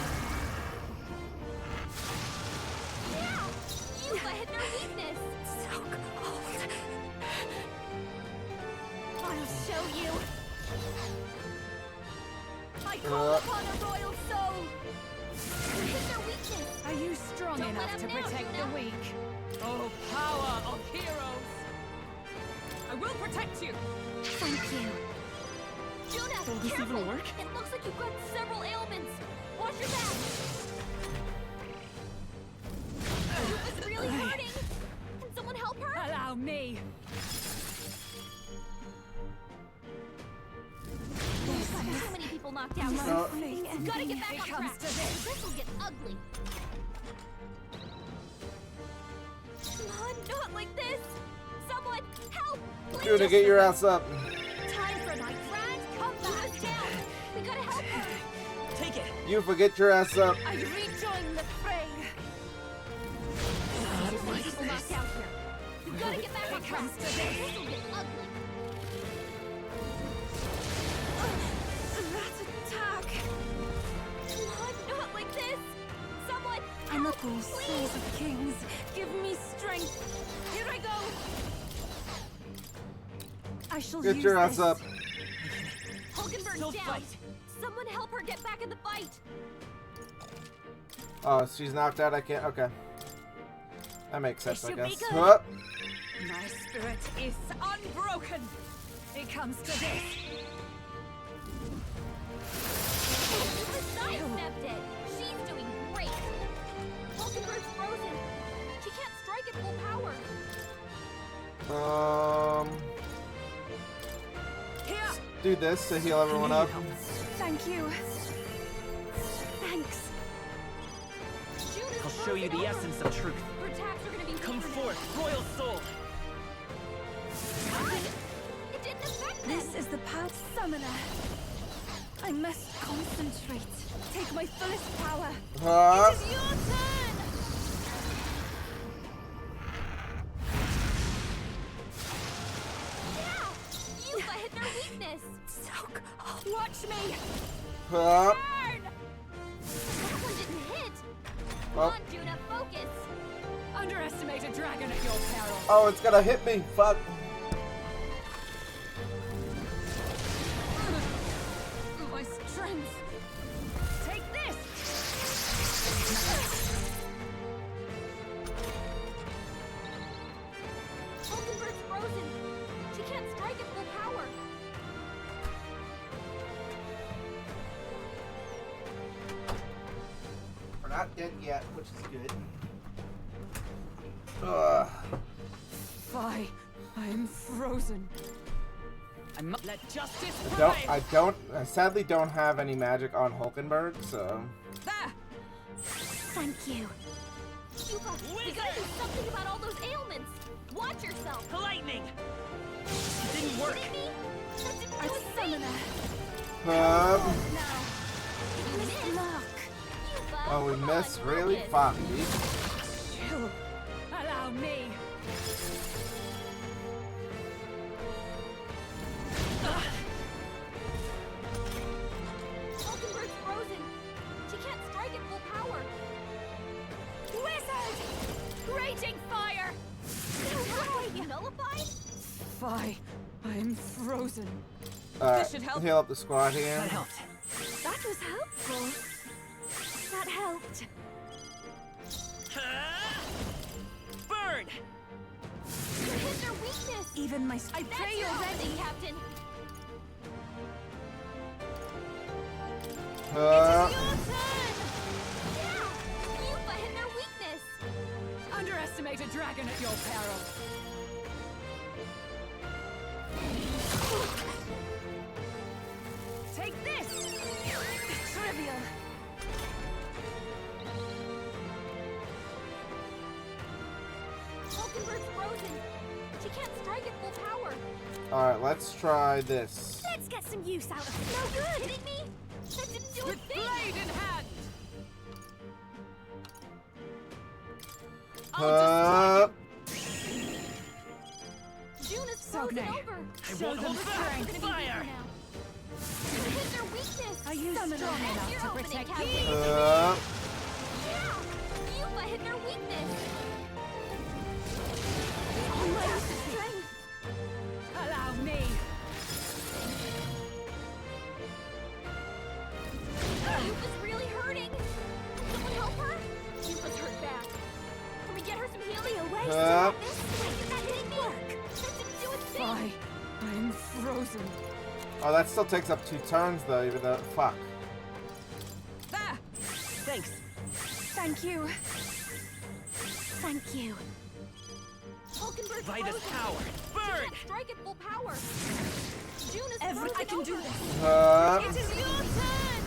Yufa hit their weakness. So cold. I'll show you. I call upon a royal soul. You hit their weakness. Are you strong Don't enough let to him know, protect Juna. the weak? Oh, power of heroes! I will protect you! Thank you. Juna, Will this careful. even work? It looks like you've got several ailments. Watch your back. Yufa's really hurting. Can someone help her? Allow me. We've got too many people knocked out. No. We've got to get back It on comes track. to this. This will get ugly. Come on, not like this. Someone help! Please. Juna, get your ass up. Time for my grand comeback. Down. We gotta help her. Take it. You forget your ass up. I rejoin the fray. Too many people knocked out here. We've got to get back on track. comes to this. This will get ugly. That attack. Come on, not like this. Someone I'm a help, cool please. souls of kings. Give me strength. Here I go. I shall Get use your ass this. up. Hulkenberg's Still down. fight. Someone help her get back in the fight. Oh, she's knocked out. I can't. Okay. That makes sense, I should be guess. good. Huh? My spirit is unbroken. It comes to this. Yufa sidestepped it. She's doing great. Hulkenberg's frozen. She can't strike at full power. Here. Do this to heal everyone up. Thank you. Thanks. Juna's I'll show you frozen the over. essence of truth. Her attacks are gonna be Come weaker now. forth, royal soul. It didn't affect them. This is the path summoner. I must concentrate. Take my fullest power. Huh? It is your turn. Yeah! Yufa hit their weakness. So cold. Watch me. Huh? Burn! That one didn't hit. Come Oh. on, Juna, focus. Underestimate a dragon at your peril. Oh, it's gonna hit me. Fuck. My strength. Take this. Hulkenberg's frozen. She can't strike at full power. not dead yet, which is good. Ugh. Fie, I am frozen. Let justice I sadly don't have any magic on Hulkenberg, so. There. Thank you. Cuba, we gotta do something about all those ailments. Watch yourself. Lightning. It didn't work. I summon her. Oh, we missed? Really? Fuck, dude. Chill. Allow me. Hulkenberg's frozen. She can't strike at full power. Wizard! Raging fire! No way! Nullified? Fie, I am frozen. Alright, heal up the squad here. That helped. That was helpful. That helped. Burn! You hit their weakness. Even my I pray you're ready, Captain. It is your turn. Yeah, Yuba hit their weakness. Underestimate a dragon at your peril. Take this! Trivial. Hulkenberg's frozen. She can't strike at full power. Alright, let's try this. Let's get some use out of it. No good. Kidding me? That didn't do a With thing. blade in hand. June is frozen over. I won't hold back. Fire! You hit their weakness. Are you strong enough to protect Captain? me? Yeah. Yuba hit their weakness. On my strength. Allow me. Yuba's really hurting. Can someone help her? Yuba's hurt bad. Can we get her some healing away? That didn't work. That didn't do a thing. Fie, I am frozen. Oh, that still takes up 2 turns though, even though. Fuck. There! Thanks. Thank you. Thank you. Hulkenberg's Vitus frozen. power. Burn! She can't strike at full power. June is I frozen can do over. this. It is your turn.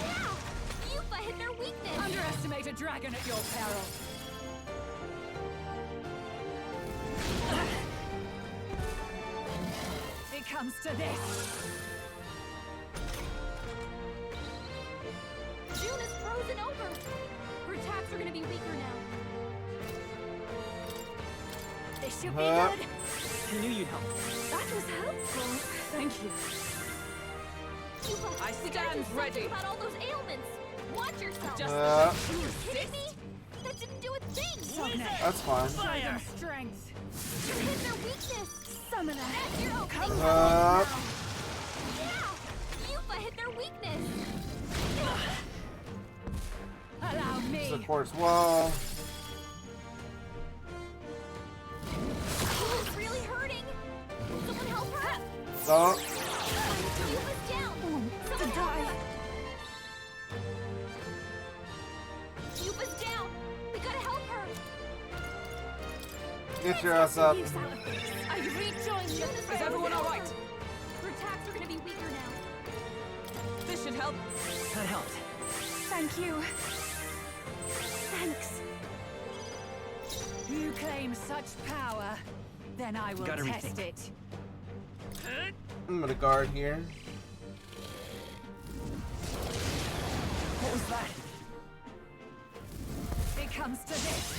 Yeah, Yuba hit their weakness. Underestimate a dragon at your peril. It comes to this. June is frozen over. Her attacks are going to be weaker now. This should be good. I knew you'd help. That was helpful. Thank you. Yuba, I we gotta do stand ready. something about all those ailments. Watch yourself. Just You kidding me? That didn't do a thing. That's fine. Fire. Strength. You hit their weakness. Summoner. That's your opening. Come Yeah. Yuba hit their weakness. Allow me. Supports wall. Yuba's really hurting. Can someone help her? So, Yuba's down. Someone help her. Yuba's down. We gotta help her. get your ass up. I rejoined you. Is everyone all right? Her attacks are gonna be weaker now. This should help. That helped. Thank you. Thanks. You claim such power, then I will Gotta test rethink. it. I'm gonna guard here. What was that? It comes to this.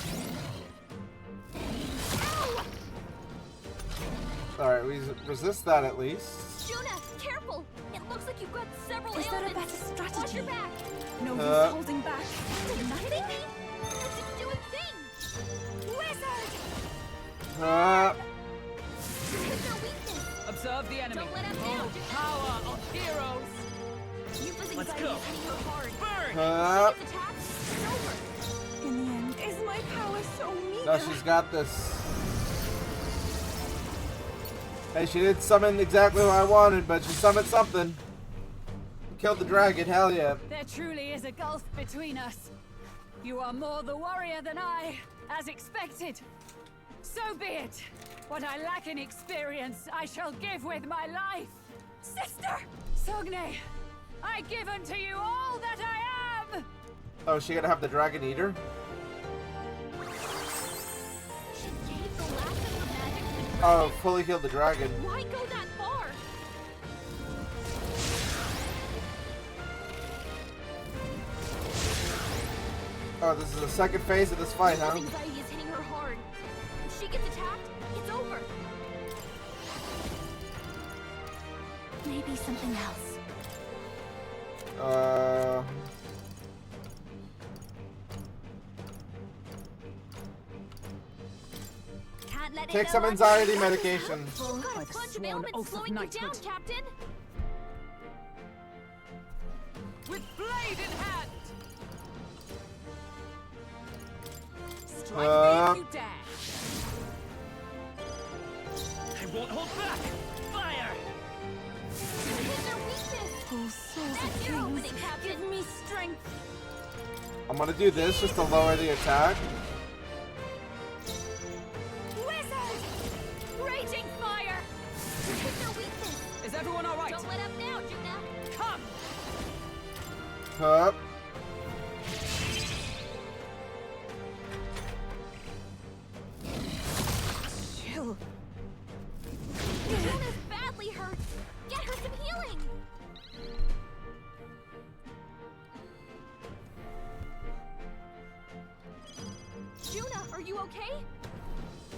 Alright, we resist that at least. Juna, careful. It looks like you've got several Is there a ailments. better strategy? Watch your back. No use Uh. holding back. Kidding me? That didn't do a thing. Wizard! You hit their weakness. Observe the enemy. Don't let him down. Oh, power of heroes. Yuba's Let's anxiety go. is hitting her hard. Burn! She gets attacked, it's over. In the end, is my power so meager? No, she's got this. Hey, she didn't summon exactly what I wanted, but she summoned something. Killed the dragon, hell yeah. There truly is a gulf between us. You are more the warrior than I, as expected. So be it. What I lack in experience, I shall give with my life. Sister! Sogne, I give unto you all that I am! Oh, is she gonna have the dragon eater? She gave the last of her magic to the dragon. Oh, fully healed the dragon. Why go that far? Oh, this is the second phase of this fight, huh? This anxiety is hitting her hard. If she gets attacked, it's over. Maybe something else. Can't let Take it some go anxiety on. medication. You've got a bunch of ailments slowing you down, Captain. With blade in hand. Strike me if you dare. I won't hold back. Fire! Hit their weakness. Oh, souls That's of your kings, opening, Captain. give me strength. I'm gonna do this just to lower the attack. Wizard! Raging fire! Hit their weakness. Is everyone all right? Don't let up now, Juna. Come. Up. Chill. Juna's badly hurt. Get her some healing. Juna, are you okay?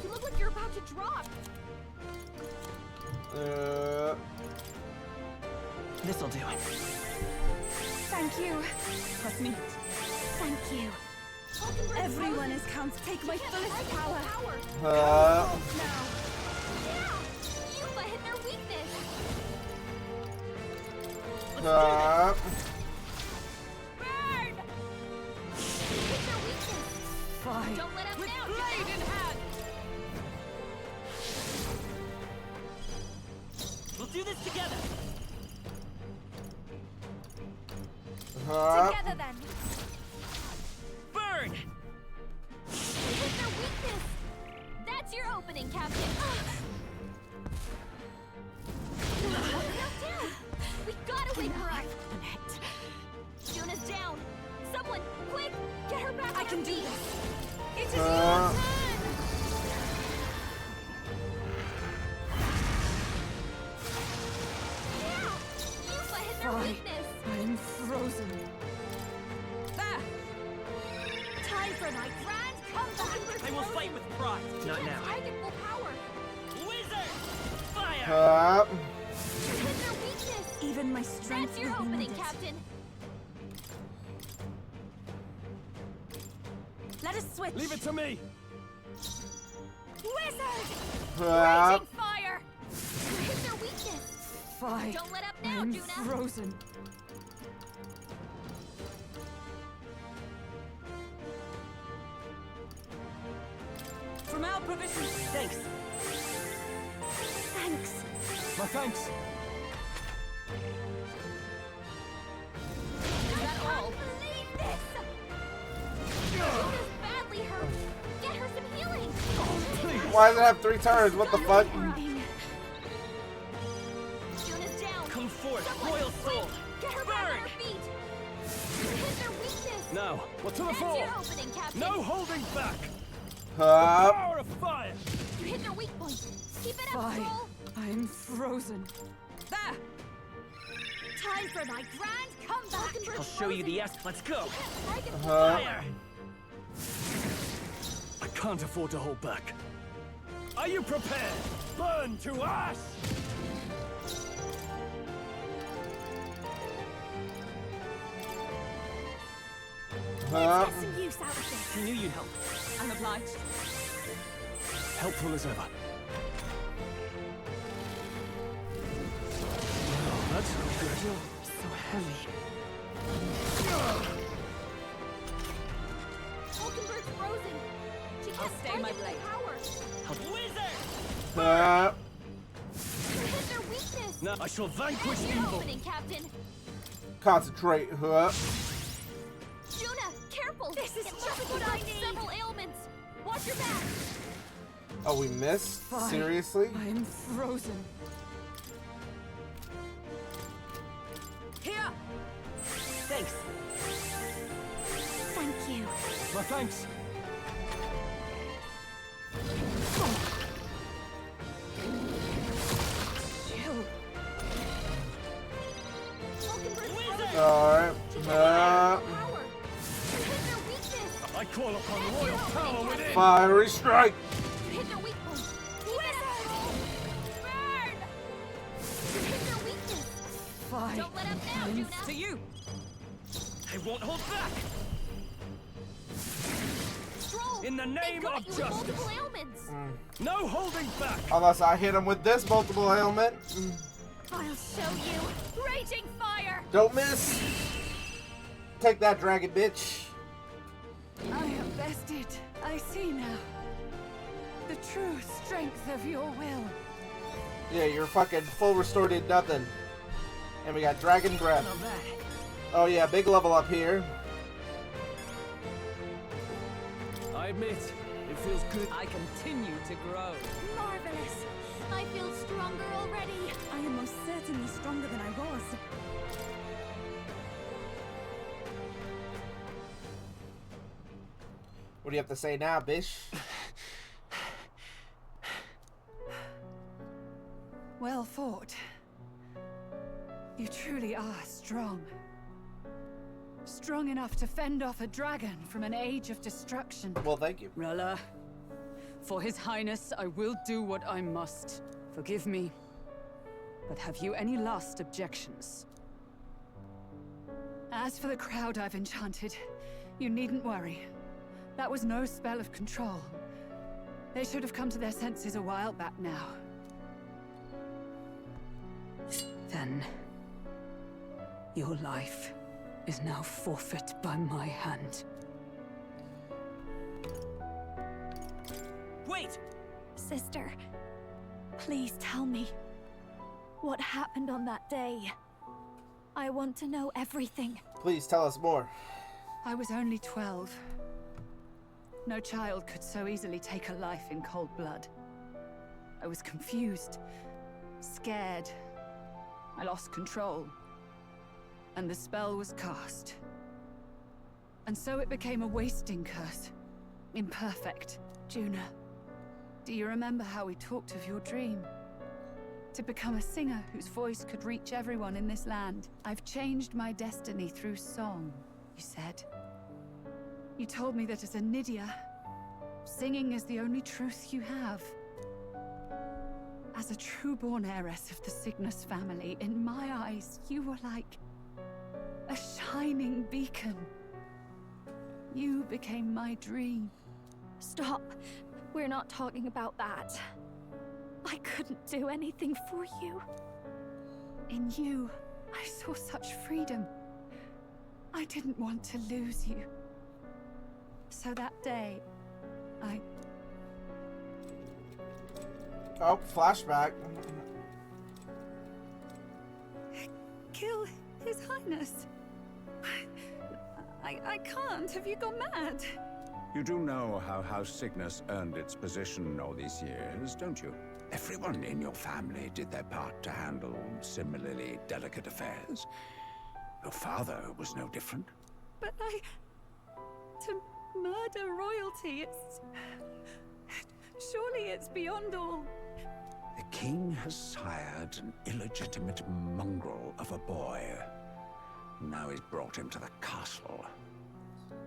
You look like you're about to drop. This'll do. Thank you. Trust me. Thank you. Everyone is counts. Take my fullest power. Now. Yeah! Yuba hit their weakness. Up. Burn! Hit their weakness. Fine. Don't let up With now, blade Juna. in hand. We'll do this together. Up. Together then. Burn! Hit their weakness. That's your opening, Captain. Knocked down. We gotta wake her up. Juna's down. Someone, quick, get her back. I can do this. It is your Uh. turn. Yeah, Yuba hit their Fine. weakness. I'm frozen. There. Time for my grand comeback. I will fight with pride. Not now. Titan full power. Wizard! Fire! Up. Hit their weakness. Even my strength That's your will be opening, needed. Captain. Let us switch. Leave it to me. Wizard! Up. Raging fire. Hit their weakness. Fine. Don't let up now, I'm Juna. frozen. From our provisions. Thanks. Thanks. My thanks. Is that all? Believe this. Juna's badly hurt. Get her some healing. Why does it have 3 turns? What the fuck? Juna's down. Come forth, Someone, royal quick, soul. get her back on her feet. Hit their weakness. Now, what to the That's fore? your opening, Captain. No holding back. Up. Power of fire. You hit their weak point. Keep it up, Fine. Soul. I'm frozen. There. Time for my grand comeback. I'll show you the S. Let's go. Fire! I can't afford to hold back. Are you prepared? Burn to ash! Let's get some use out of this. I knew you'd help. I'm obliged. Helpful as ever. Oh, that's not good. So heavy. Hulkenberg's frozen. She I'll can't stay strike my it with blade. power. Wizard! Up. You hit their weakness. Now I shall vanquish That's your evil. opening, Captain. Concentrate, huh? Juna, careful! This is just just what I need. Several ailments. Watch your back. Oh, we missed? Fine. Seriously? I am frozen. Here! Thanks. Thank you. My thanks. Chill. Alright. I call upon royal power within. Fiery strike. You hit their weak point. Burn! You hit their weakness. Fine. Don't let up now, Juna. To you! I won't hold back. Stroll, In the they name got of you with justice. multiple ailments. No holding back. Unless I hit him with this multiple ailment. I'll show you. Raging fire! Don't miss. Take that, dragon bitch. I am bested. I see now. The true strength of your will. Yeah, you're fucking full restored in nothing. And we got dragon breath. Oh yeah, big level up here. I admit, it feels good. I continue to grow. Marvelous. I feel stronger already. I am most certainly stronger than I was. What do you have to say now, bish? Well fought. You truly are strong. Strong enough to fend off a dragon from an age of destruction. Well, thank you. Rella, for His Highness, I will do what I must. Forgive me. But have you any last objections? As for the crowd I've enchanted, you needn't worry. That was no spell of control. They should have come to their senses a while back now. Then, your life is now forfeit by my hand. Wait! Sister, please tell me. What happened on that day? I want to know everything. Please tell us more. I was only 12. No child could so easily take a life in cold blood. I was confused, scared. I lost control. And the spell was cast. And so it became a wasting curse. Imperfect. Juna, do you remember how we talked of your dream? To become a singer whose voice could reach everyone in this land. I've changed my destiny through song, you said. You told me that as a Nydia, singing is the only truth you have. As a true-born heiress of the Cygnus family, in my eyes, you were like a shining beacon. You became my dream. Stop. We're not talking about that. I couldn't do anything for you. In you, I saw such freedom. I didn't want to lose you. So that day, I... Oh, flashback. Kill His Highness. I can't. Have you gone mad? You do know how House Cygnus earned its position all these years, don't you? Everyone in your family did their part to handle similarly delicate affairs. Your father was no different. But to murder royalty, surely it's beyond all. The king has sired an illegitimate mongrel of a boy. Now he's brought him to the castle.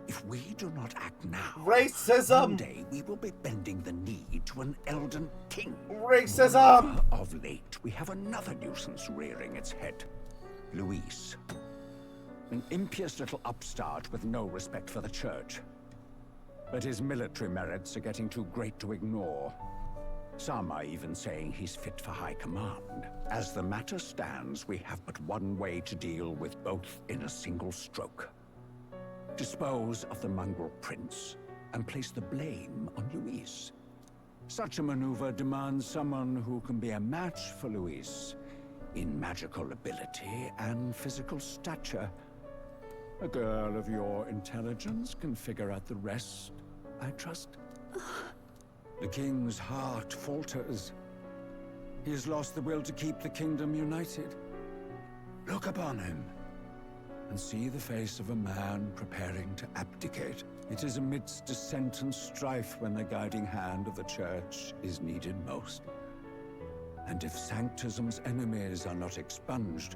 If we do not act now, racism. One day we will be bending the knee to an Elden king. Racism. Of late, we have another nuisance rearing its head. Luis. An impious little upstart with no respect for the church. But his military merits are getting too great to ignore. Some are even saying he's fit for high command. As the matter stands, we have but one way to deal with both in a single stroke. Dispose of the mongrel prince and place the blame on Luis. Such a maneuver demands someone who can be a match for Luis in magical ability and physical stature. A girl of your intelligence can figure out the rest, I trust. The king's heart falters. He has lost the will to keep the kingdom united. Look upon him, and see the face of a man preparing to abdicate. It is amidst dissent and strife when the guiding hand of the church is needed most. And if Sanctism's enemies are not expunged,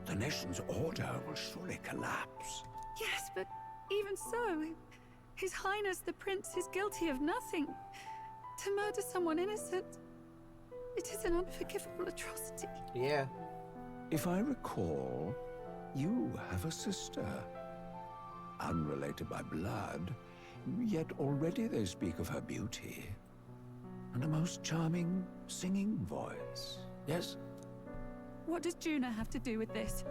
the nation's order will surely collapse. Yes, but even so, His Highness the Prince is guilty of nothing. To murder someone innocent, it is an unforgivable atrocity. Yeah. If I recall, you have a sister. Unrelated by blood, yet already they speak of her beauty. And a most charming singing voice, yes? What does Juna have to do with this?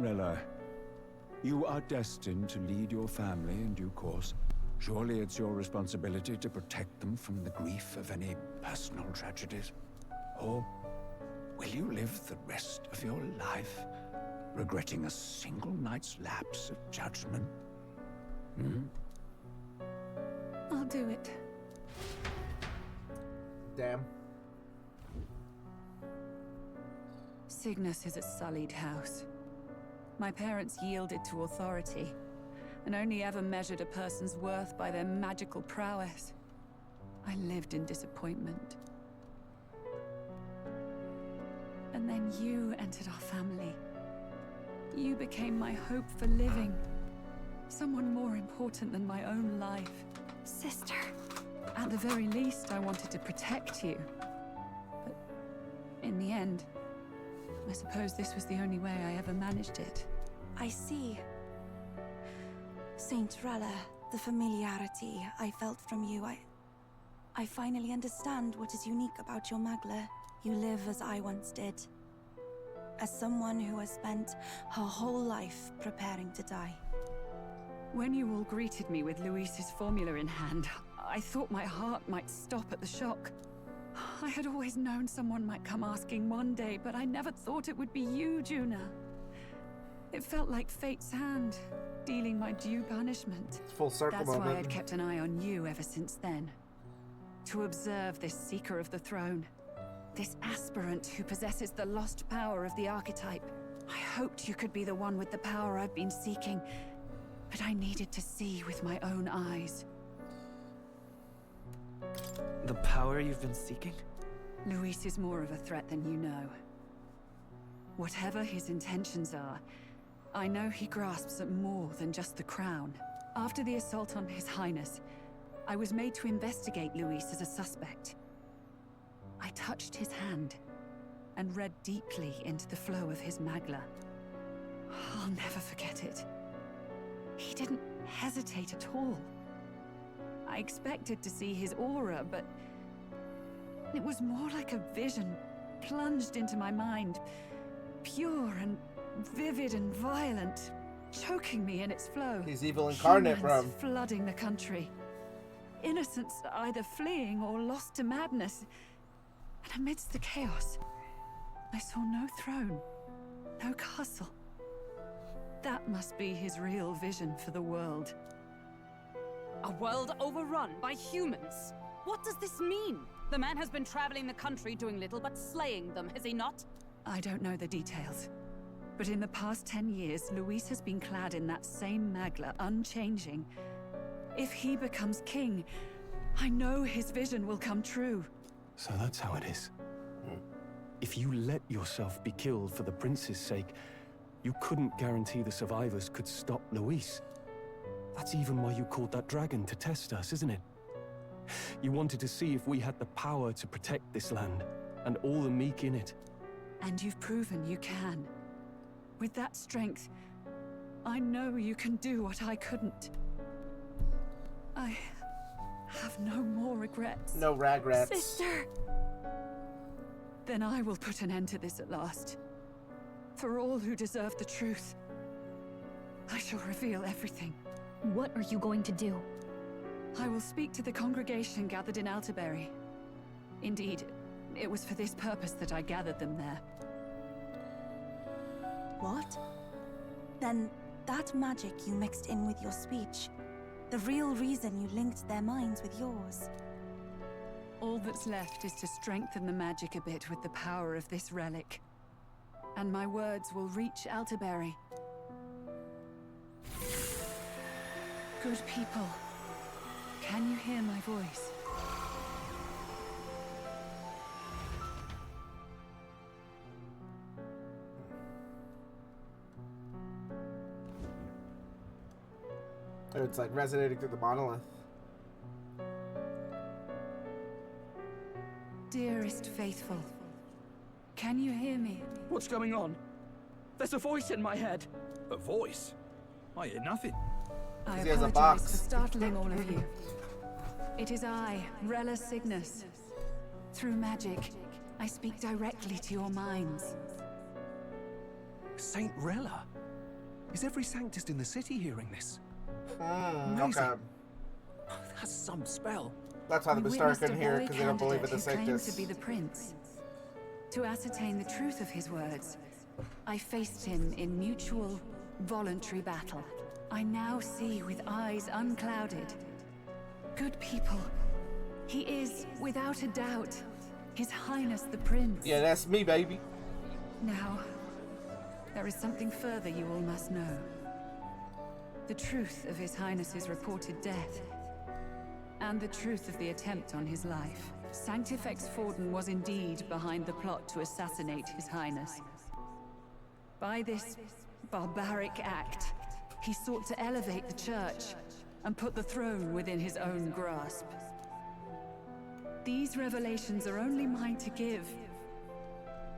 Rella, you are destined to lead your family in due course. Surely it's your responsibility to protect them from the grief of any personal tragedies. Or will you live the rest of your life regretting a single night's lapse of judgment? I'll do it. Damn. Cygnus is a sullied house. My parents yielded to authority, and only ever measured a person's worth by their magical prowess. I lived in disappointment. And then you entered our family. You became my hope for living. Someone more important than my own life. Sister. At the very least, I wanted to protect you. But in the end, I suppose this was the only way I ever managed it. I see. Saint Rella, the familiarity I felt from you, I finally understand what is unique about your Magla. You live as I once did. As someone who has spent her whole life preparing to die. When you all greeted me with Luis's formula in hand, I thought my heart might stop at the shock. I had always known someone might come asking one day, but I never thought it would be you, Juna. It felt like fate's hand, dealing my due punishment. It's full circle That's moment. why I'd kept an eye on you ever since then. To observe this seeker of the throne. This aspirant who possesses the lost power of the archetype. I hoped you could be the one with the power I've been seeking, but I needed to see with my own eyes. The power you've been seeking? Luis is more of a threat than you know. Whatever his intentions are, I know he grasps at more than just the crown. After the assault on His Highness, I was made to investigate Luis as a suspect. I touched his hand and read deeply into the flow of his Magla. I'll never forget it. He didn't hesitate at all. I expected to see his aura, but it was more like a vision plunged into my mind. Pure and vivid and violent, choking me in its flow. He's evil incarnate, bro. Humans flooding the country. Innocents either fleeing or lost to madness. And amidst the chaos, I saw no throne, no castle. That must be his real vision for the world. A world overrun by humans? What does this mean? The man has been traveling the country doing little but slaying them, has he not? I don't know the details. But in the past 10 years, Luis has been clad in that same Magla, unchanging. If he becomes king, I know his vision will come true. So that's how it is. If you let yourself be killed for the prince's sake, you couldn't guarantee the survivors could stop Luis. That's even why you called that dragon to test us, isn't it? You wanted to see if we had the power to protect this land, and all the meek in it. And you've proven you can. With that strength, I know you can do what I couldn't. I have no more regrets. No regrets. Sister! Then I will put an end to this at last. For all who deserve the truth, I shall reveal everything. What are you going to do? I will speak to the congregation gathered in Altaberry. Indeed, it was for this purpose that I gathered them there. What? Then that magic you mixed in with your speech, the real reason you linked their minds with yours. All that's left is to strengthen the magic a bit with the power of this relic. And my words will reach Altaberry. Good people, can you hear my voice? It's like resonating through the monolith. Dearest faithful, can you hear me? What's going on? There's a voice in my head. A voice? I hear nothing. I He has a apologize box. for startling all of you. It is I, Rella Cygnus. Through magic, I speak directly to your minds. Saint Rella? Is every Sanctist in the city hearing this? Okay. That's some spell. That's why the We Bastard witnessed a couldn't hear it, boy because they don't believe in the candidate who claimed to Sanctus. be the prince. To ascertain the truth of his words, I faced him in mutual, voluntary battle. I now see with eyes unclouded. Good people, he is, without a doubt, His Highness the Prince. Yeah, that's me, baby. Now, there is something further you all must know. The truth of His Highness's reported death, and the truth of the attempt on his life. Sanctifex Forden was indeed behind the plot to assassinate His Highness. By this barbaric act, he sought to elevate the Church and put the throne within his own grasp. These revelations are only mine to give,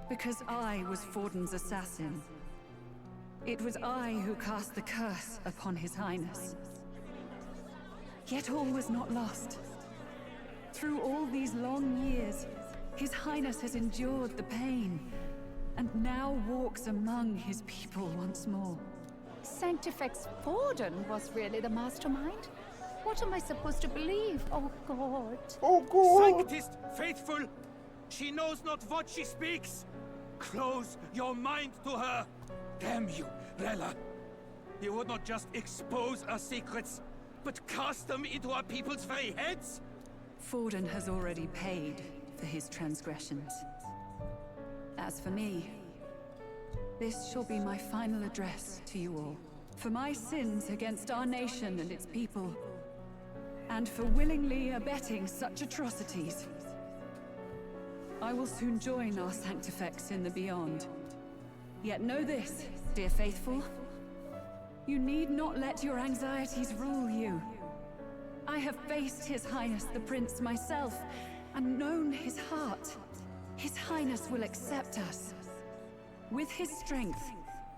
because I was Forden's assassin. It was I who cast the curse upon His Highness. Yet all was not lost. Through all these long years, His Highness has endured the pain, and now walks among his people once more. Sanctifex Forden was really the mastermind? What am I supposed to believe? Oh God. Oh God. Sanctist faithful, she knows not what she speaks. Close your mind to her. Damn you, Rella. You would not just expose our secrets, but cast them into our people's very heads? Forden has already paid for his transgressions. As for me, this shall be my final address to you all. For my sins against our nation and its people, and for willingly abetting such atrocities. I will soon join our Sanctifex in the beyond. Yet know this, dear faithful. You need not let your anxieties rule you. I have faced His Highness the Prince myself, and known his heart. His Highness will accept us. With his strength,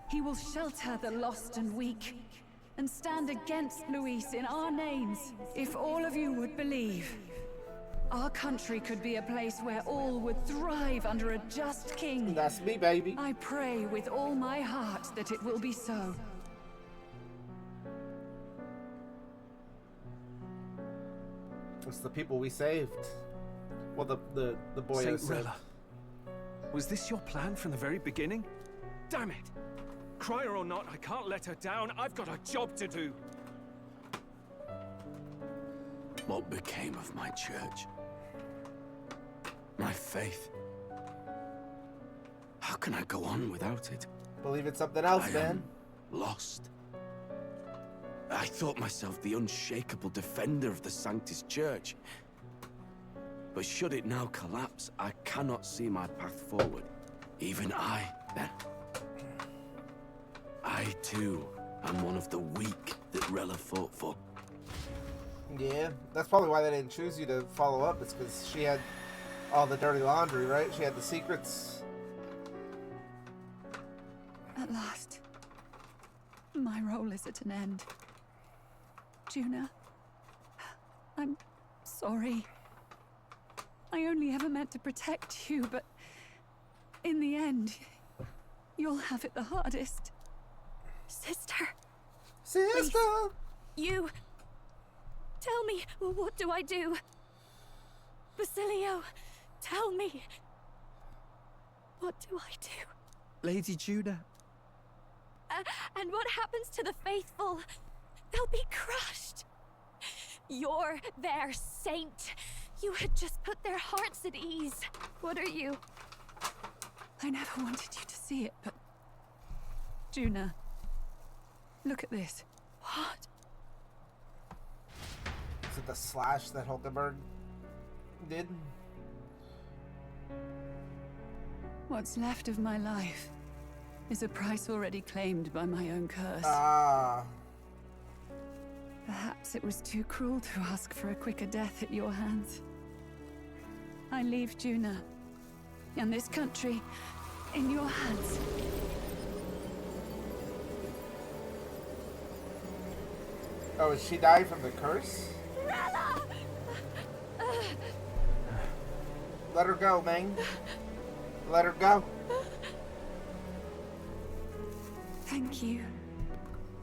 he will shelter the lost and weak, and stand against Luis in our names. If all of you would believe, our country could be a place where all would thrive under a just king. That's me, baby. I pray with all my heart that it will be so. It's the people we saved. Well, the boy Saint said. Rella, was this your plan from the very beginning? Damn it! Crier or not, I can't let her down. I've got a job to do. What became of my church? My faith? How can I go on without it? Believe it's something else, I man. am lost. I thought myself the unshakable defender of the Sanctus Church. But should it now collapse, I cannot see my path forward. Even I, then. I, too, am one of the weak that Rella fought for. Yeah, that's probably why they didn't choose you to follow up. It's because she had all the dirty laundry, right? She had the secrets. At last, my role is at an end. Juna, I'm sorry. I only ever meant to protect you, but in the end, you'll have it the hardest. Sister. Sister! Please. You. Tell me, what do I do? Basilio, tell me. What do I do? Lady Juna, And what happens to the faithful? They'll be crushed. You're their saint. You had just put their hearts at ease. What are you? I never wanted you to see it, but... Juna, look at this. What? Is it the slash that Hulkenberg did? What's left of my life is a price already claimed by my own curse. Ah. Perhaps it was too cruel to ask for a quicker death at your hands. I leave Juna and this country in your hands. Oh, is she died from the curse? Rella! Let her go, Ming. Let her go. Thank you,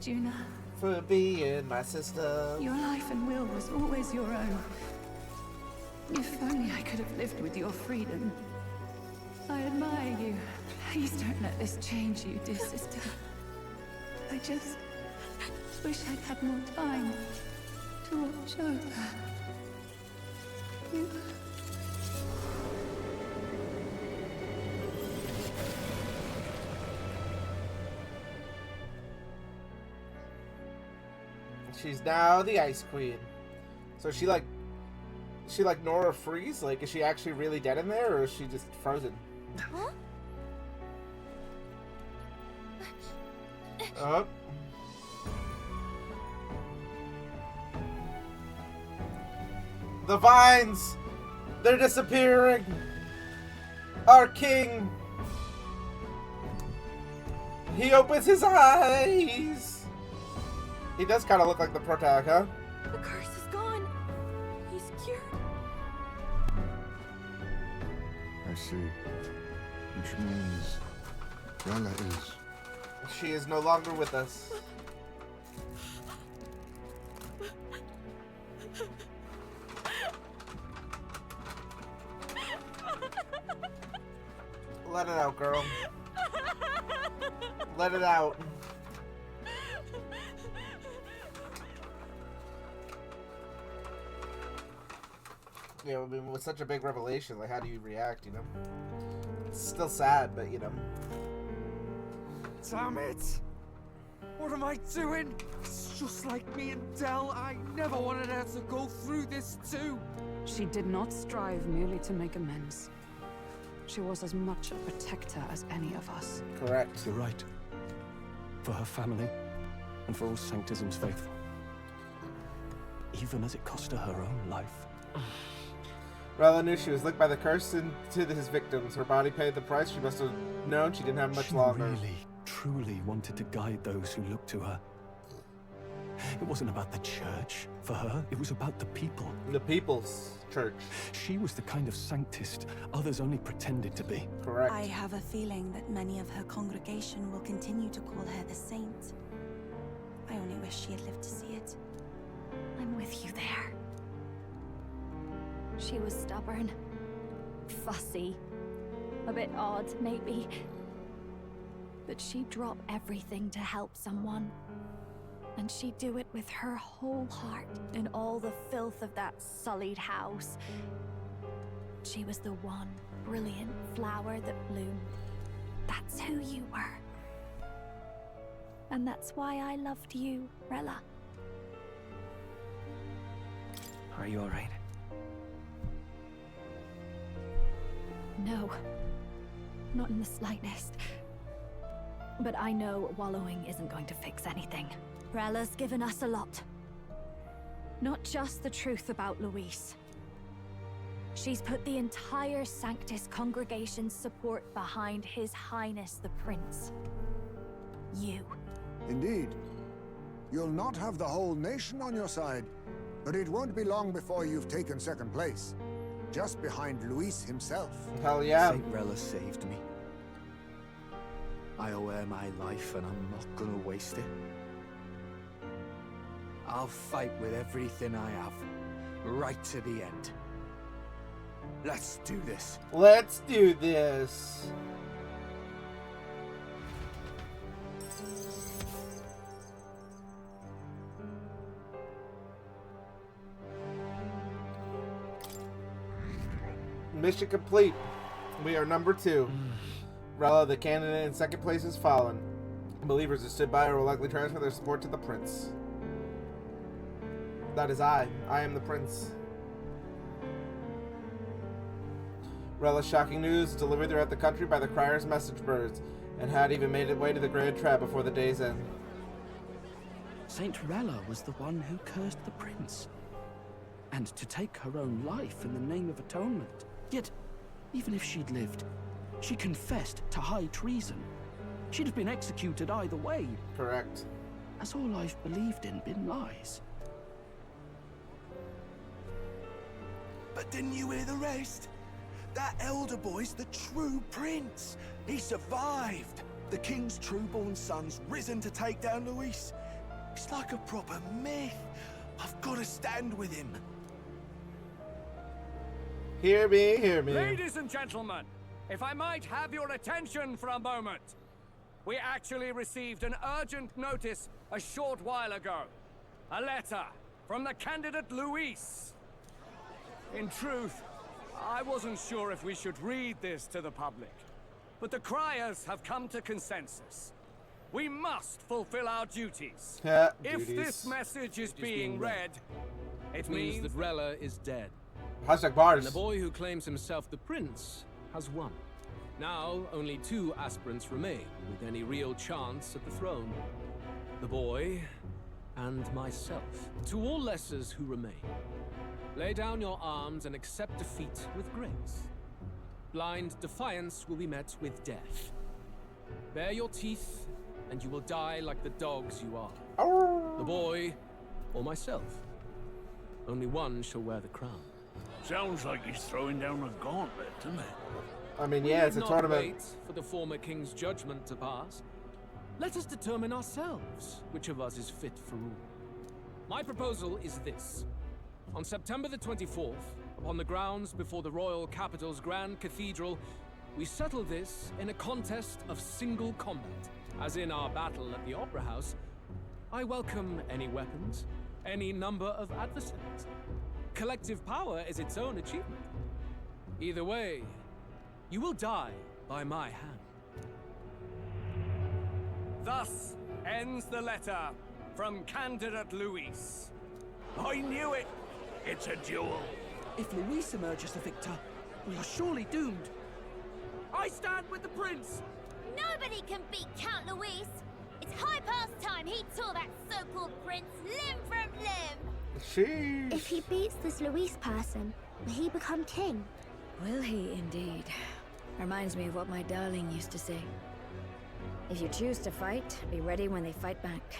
Juna. For being my sister. Your life and will was always your own. If only I could have lived with your freedom. I admire you. Please don't let this change you, dear sister. I just wish I'd had more time to watch over you. She's now the Ice Queen. So she like Nora Freeze? Like, is she actually really dead in there, or is she just frozen? Huh? Oh. The vines! They're disappearing! Our king! He opens his eyes! He does kind of look like the protag, huh? The curse is gone. He's cured. I see. Which means Rella is... She is no longer with us. Let it out, girl. Let it out. Yeah, I mean, with such a big revelation, like, how do you react, you know? It's still sad, but, you know. Damn it! What am I doing? It's just like me and Dell. I never wanted her to go through this too. She did not strive merely to make amends. She was as much a protector as any of us. Correct. You're right. For her family, and for all Sanctism's faithful. Even as it cost her her own life. Rella knew she was licked by the curse into his victims. Her body paid the price. She must have known she didn't have much longer. Really, truly wanted to guide those who looked to her. It wasn't about the church for her. It was about the people. The people's church. She was the kind of sanctist others only pretended to be. Correct. I have a feeling that many of her congregation will continue to call her the saint. I only wish she had lived to see it. I'm with you there. She was stubborn, fussy, a bit odd, maybe. But she'd drop everything to help someone. And she'd do it with her whole heart in all the filth of that sullied house. She was the one brilliant flower that bloomed. That's who you were. And that's why I loved you, Rella. Are you alright? No. Not in the slightest. But I know wallowing isn't going to fix anything. Rella's given us a lot. Not just the truth about Luis. She's put the entire Sanctus congregation's support behind His Highness the Prince. You. Indeed. You'll not have the whole nation on your side, but it won't be long before you've taken second place. Just behind Luis himself. Hell yeah. Saint Rella saved me. I owe her my life and I'm not gonna waste it. I'll fight with everything I have, right to the end. Let's do this. Let's do this. Mission complete. We are number 2. Rella, the candidate in second place, has fallen. Believers who stood by will likely transfer their support to the prince. That is I. I am the prince. Rella's shocking news is delivered throughout the country by the Crier's message birds, and had even made its way to the Grand Trap before the day's end. Saint Rella was the one who cursed the prince. And to take her own life in the name of atonement. Yet, even if she'd lived, she confessed to high treason. She'd have been executed either way. Correct. Has all I've believed in been lies? But didn't you hear the rest? That elder boy's the true prince. He survived. The king's true-born son's risen to take down Luis. It's like a proper myth. I've got to stand with him. Hear me, hear me. Ladies and gentlemen, if I might have your attention for a moment. We actually received an urgent notice a short while ago. A letter from the candidate Luis. In truth, I wasn't sure if we should read this to the public, but the criers have come to consensus. We must fulfill our duties. If this message is being read, it means that Rella is dead. Hashtag bars. And the boy who claims himself the prince has won. Now, only 2 aspirants remain with any real chance at the throne. The boy and myself. To all lessers who remain, lay down your arms and accept defeat with grace. Blind defiance will be met with death. Bare your teeth, and you will die like the dogs you are. The boy, or myself. Only one shall wear the crown. Sounds like he's throwing down a gauntlet, doesn't it? I mean, yeah, it's a tournament. Wait for the former king's judgment to pass. Let us determine ourselves which of us is fit for rule. My proposal is this. On September the 24th, upon the grounds before the royal capital's grand cathedral, we settle this in a contest of single combat. As in our battle at the Opera House, I welcome any weapons, any number of adversaries. Collective power is its own achievement. Either way, you will die by my hand. Thus ends the letter from candidate Luis. I knew it! It's a duel. If Luis emerges the victor, we are surely doomed. I stand with the prince! Nobody can beat Count Luis! It's high past time he tore that so-called prince limb from limb! If he beats this Luis person, will he become king? Will he indeed? Reminds me of what my darling used to say. If you choose to fight, be ready when they fight back.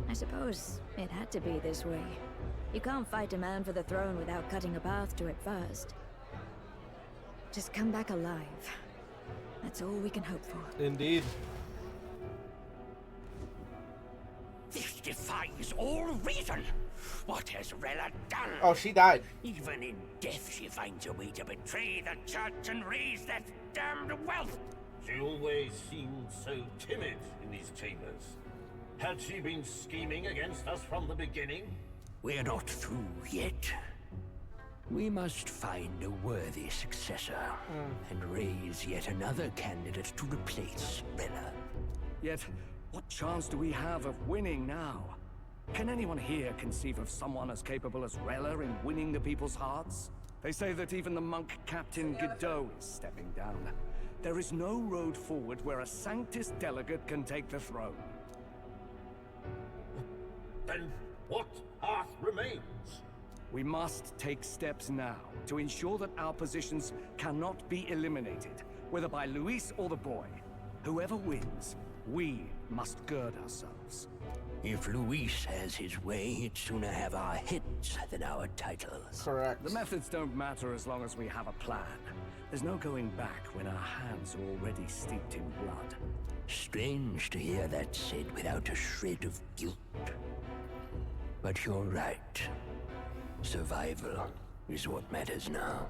I suppose it had to be this way. You can't fight a man for the throne without cutting a path to it first. Just come back alive. That's all we can hope for. Indeed. This defies all reason. What has Rella done? Oh, she died. Even in death, she finds a way to betray the church and raise that damned wealth. She always seemed so timid in these chambers. Had she been scheming against us from the beginning? We're not through yet. We must find a worthy successor and raise yet another candidate to replace Rella. Yet, what chance do we have of winning now? Can anyone here conceive of someone as capable as Rella in winning the people's hearts? They say that even the monk Captain Godot is stepping down. There is no road forward where a Sanctus delegate can take the throne. Then what path remains? We must take steps now to ensure that our positions cannot be eliminated, whether by Luis or the boy. Whoever wins, we must gird ourselves. If Luis has his way, he'd sooner have our heads than our titles. Correct. The methods don't matter as long as we have a plan. There's no going back when our hands are already steeped in blood. Strange to hear that said without a shred of guilt. But you're right. Survival is what matters now.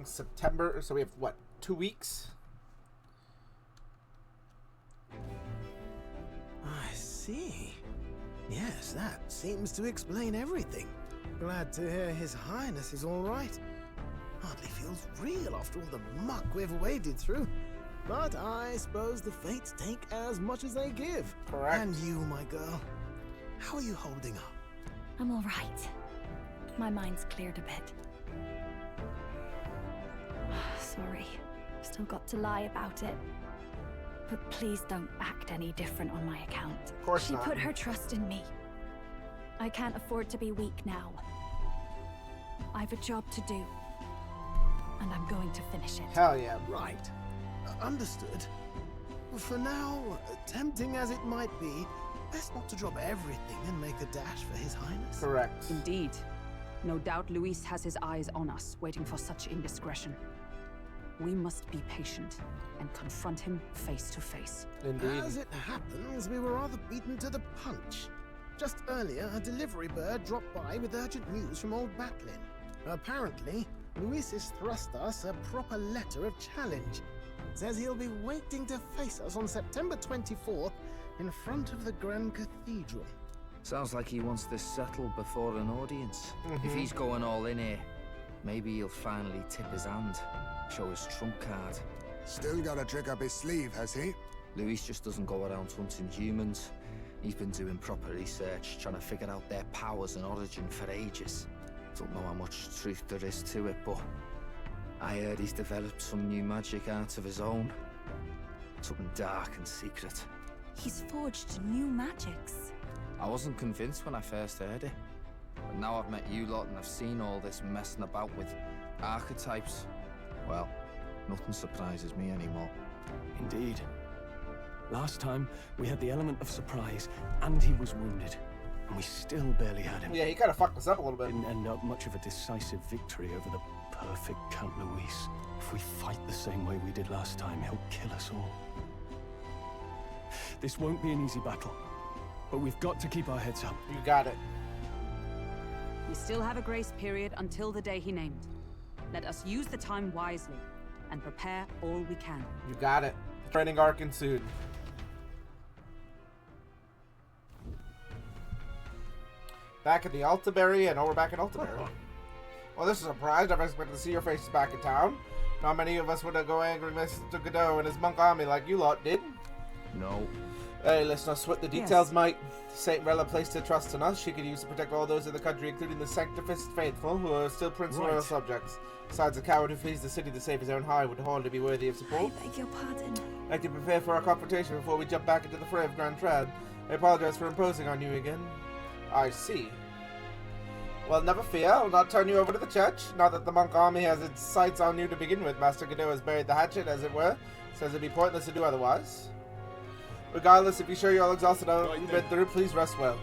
September, so we have what, 2 weeks? I see. Yes, that seems to explain everything. glad to hear His Highness is all right. Hardly feels real after all the muck we've waded through. But I suppose the fates take as much as they give. Correct. And you, my girl, how are you holding up? I'm all right. My mind's cleared a bit. Sorry. Still got to lie about it. But please don't act any different on my account. Of course She not. put her trust in me. I can't afford to be weak now. I've a job to do. And I'm going to finish it. Hell yeah. Right. Understood. For now, tempting as it might be, best not to drop everything and make a dash for His Highness. Correct. Indeed. No doubt Luis has his eyes on us, waiting for such indiscretion. We must be patient and confront him face to face. Indeed. As it happens, we were rather beaten to the punch. Just earlier, a delivery bird dropped by with urgent news from old Batlin. Apparently, Luis has thrust us a proper letter of challenge. Says he'll be waiting to face us on September 24th in front of the Grand Cathedral. Sounds like he wants this settled before an audience. If he's going all in here, maybe he'll finally tip his hand, show his trump card. Still got a trick up his sleeve, has he? Luis just doesn't go around hunting humans. He's been doing proper research, trying to figure out their powers and origin for ages. Don't know how much truth there is to it, but I heard he's developed some new magic art of his own. Something dark and secret. He's forged new magics. I wasn't convinced when I first heard it. But now I've met you lot and I've seen all this messing about with archetypes. Well, nothing surprises me anymore. Indeed. Last time, we had the element of surprise, and he was wounded. And we still barely had him. Yeah, he kind of fucked us up a little bit. Didn't end up much of a decisive victory over the perfect Count Luis. If we fight the same way we did last time, he'll kill us all. This won't be an easy battle, but we've got to keep our heads up. You got it. We still have a grace period until the day he named. Let us use the time wisely and prepare all we can. You got it. Training arc ensued. Back at the Altaberry, and now we're back in Altaberry. Well, this is a surprise. Never expected to see your faces back in town. Not many of us would go angry Mr. Godot and his monk army like you lot did. No. Hey, let's not sweat the details, mate. Saint Rella placed her trust in us. She could use to protect all those in the country, including the sanctified faithful, who are still Prince Royal subjects. Besides, a coward who flees the city to save his own hide would hardly be worthy of support. I beg your pardon. I'd like to prepare for our confrontation before we jump back into the fray of Grand Trad. I apologize for imposing on you again. I see. Well, never fear. I'll not turn you over to the church. Now that the monk army has its sights on you to begin with, Master Godot has buried the hatchet, as it were. Says it'd be pointless to do otherwise. Regardless, if you're sure you're all exhausted out you've been through, please rest well.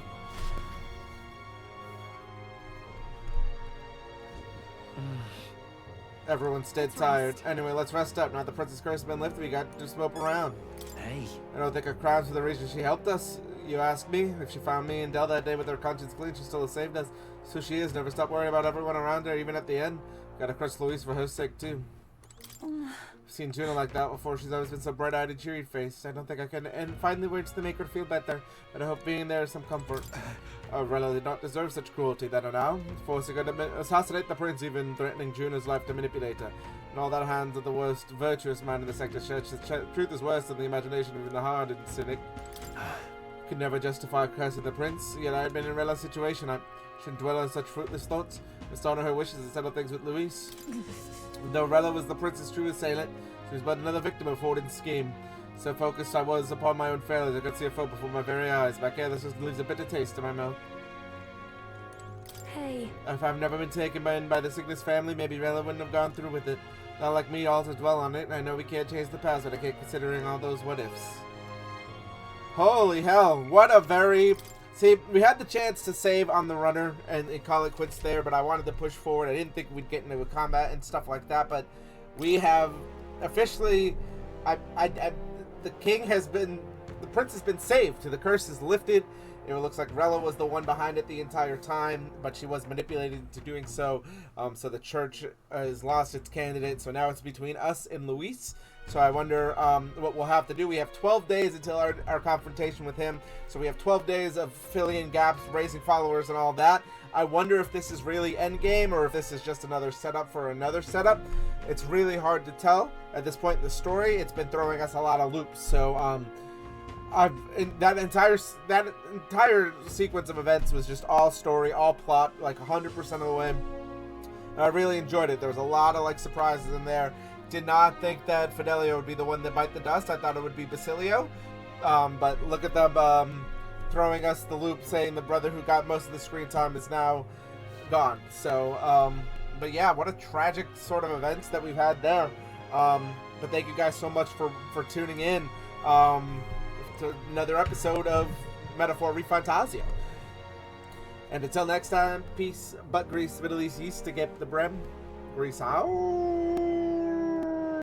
Everyone's dead tired. Anyway, let's rest up. Now the princess curse has been lifted, we got to smoke around. Hey. I don't think her crimes for the reason she helped us. You ask me? If she found me and Dell that day with her conscience clean, she still has saved us. So she is. Never stop worrying about everyone around her, even at the end. Gotta crush Louise for her sake, too. I've seen Juno like that before. She's always been so bright-eyed and cheery-faced. I don't think I can find the words to make her feel better. But I hope being there is some comfort. Oh, Rella did not deserve such cruelty, then and now. Forcing her to assassinate the prince, even threatening Juno's life to manipulate her. And all that hands of the worst virtuous man in the Sanctus Church. The truth is worse than the imagination of even the hard and cynic. Could never justify cursing the prince, yet I had been in Rella's situation. I shouldn't dwell on such fruitless thoughts. Just honor her wishes and settle things with Luis. Though Rella was the prince's true assailant, she was but another victim of Horden's scheme. So focused I was upon my own failures, I could see her fall before my very eyes. My carelessness leaves a bitter taste in my mouth. Hey. If I've never been taken in by the Cygnus family, maybe Rella wouldn't have gone through with it. Not like me, all to dwell on it. I know we can't change the past, but I can't considering all those what-ifs. Holy hell, what a very... See, we had the chance to save on the runner and call it quits there, but I wanted to push forward. I didn't think we'd get into a combat and stuff like that, but we have officially... the king has been... The prince has been saved. The curse is lifted. It looks like Rella was the one behind it the entire time, but she was manipulated into doing so. So the church has lost its candidate, so now it's between us and Luis. So I wonder what we'll have to do. We have 12 days until our confrontation with him. So we have 12 days of filling in gaps, raising followers, and all that. I wonder if this is really endgame or if this is just another setup for another setup. It's really hard to tell at this point in the story. It's been throwing us a lot of loops. So that entire sequence of events was just all story, all plot, like 100% of the way. I really enjoyed it. There was a lot of like surprises in there. Did not think that Fidelio would be the one to bite the dust. I thought it would be Basilio. But look at them throwing us the loop, saying the brother who got most of the screen time is now gone. So, but yeah, what a tragic sort of events that we've had there. But thank you guys so much for tuning in to another episode of Metaphor ReFantazio. And until next time, peace, butt grease, Middle East yeast to get the brim. Grease out.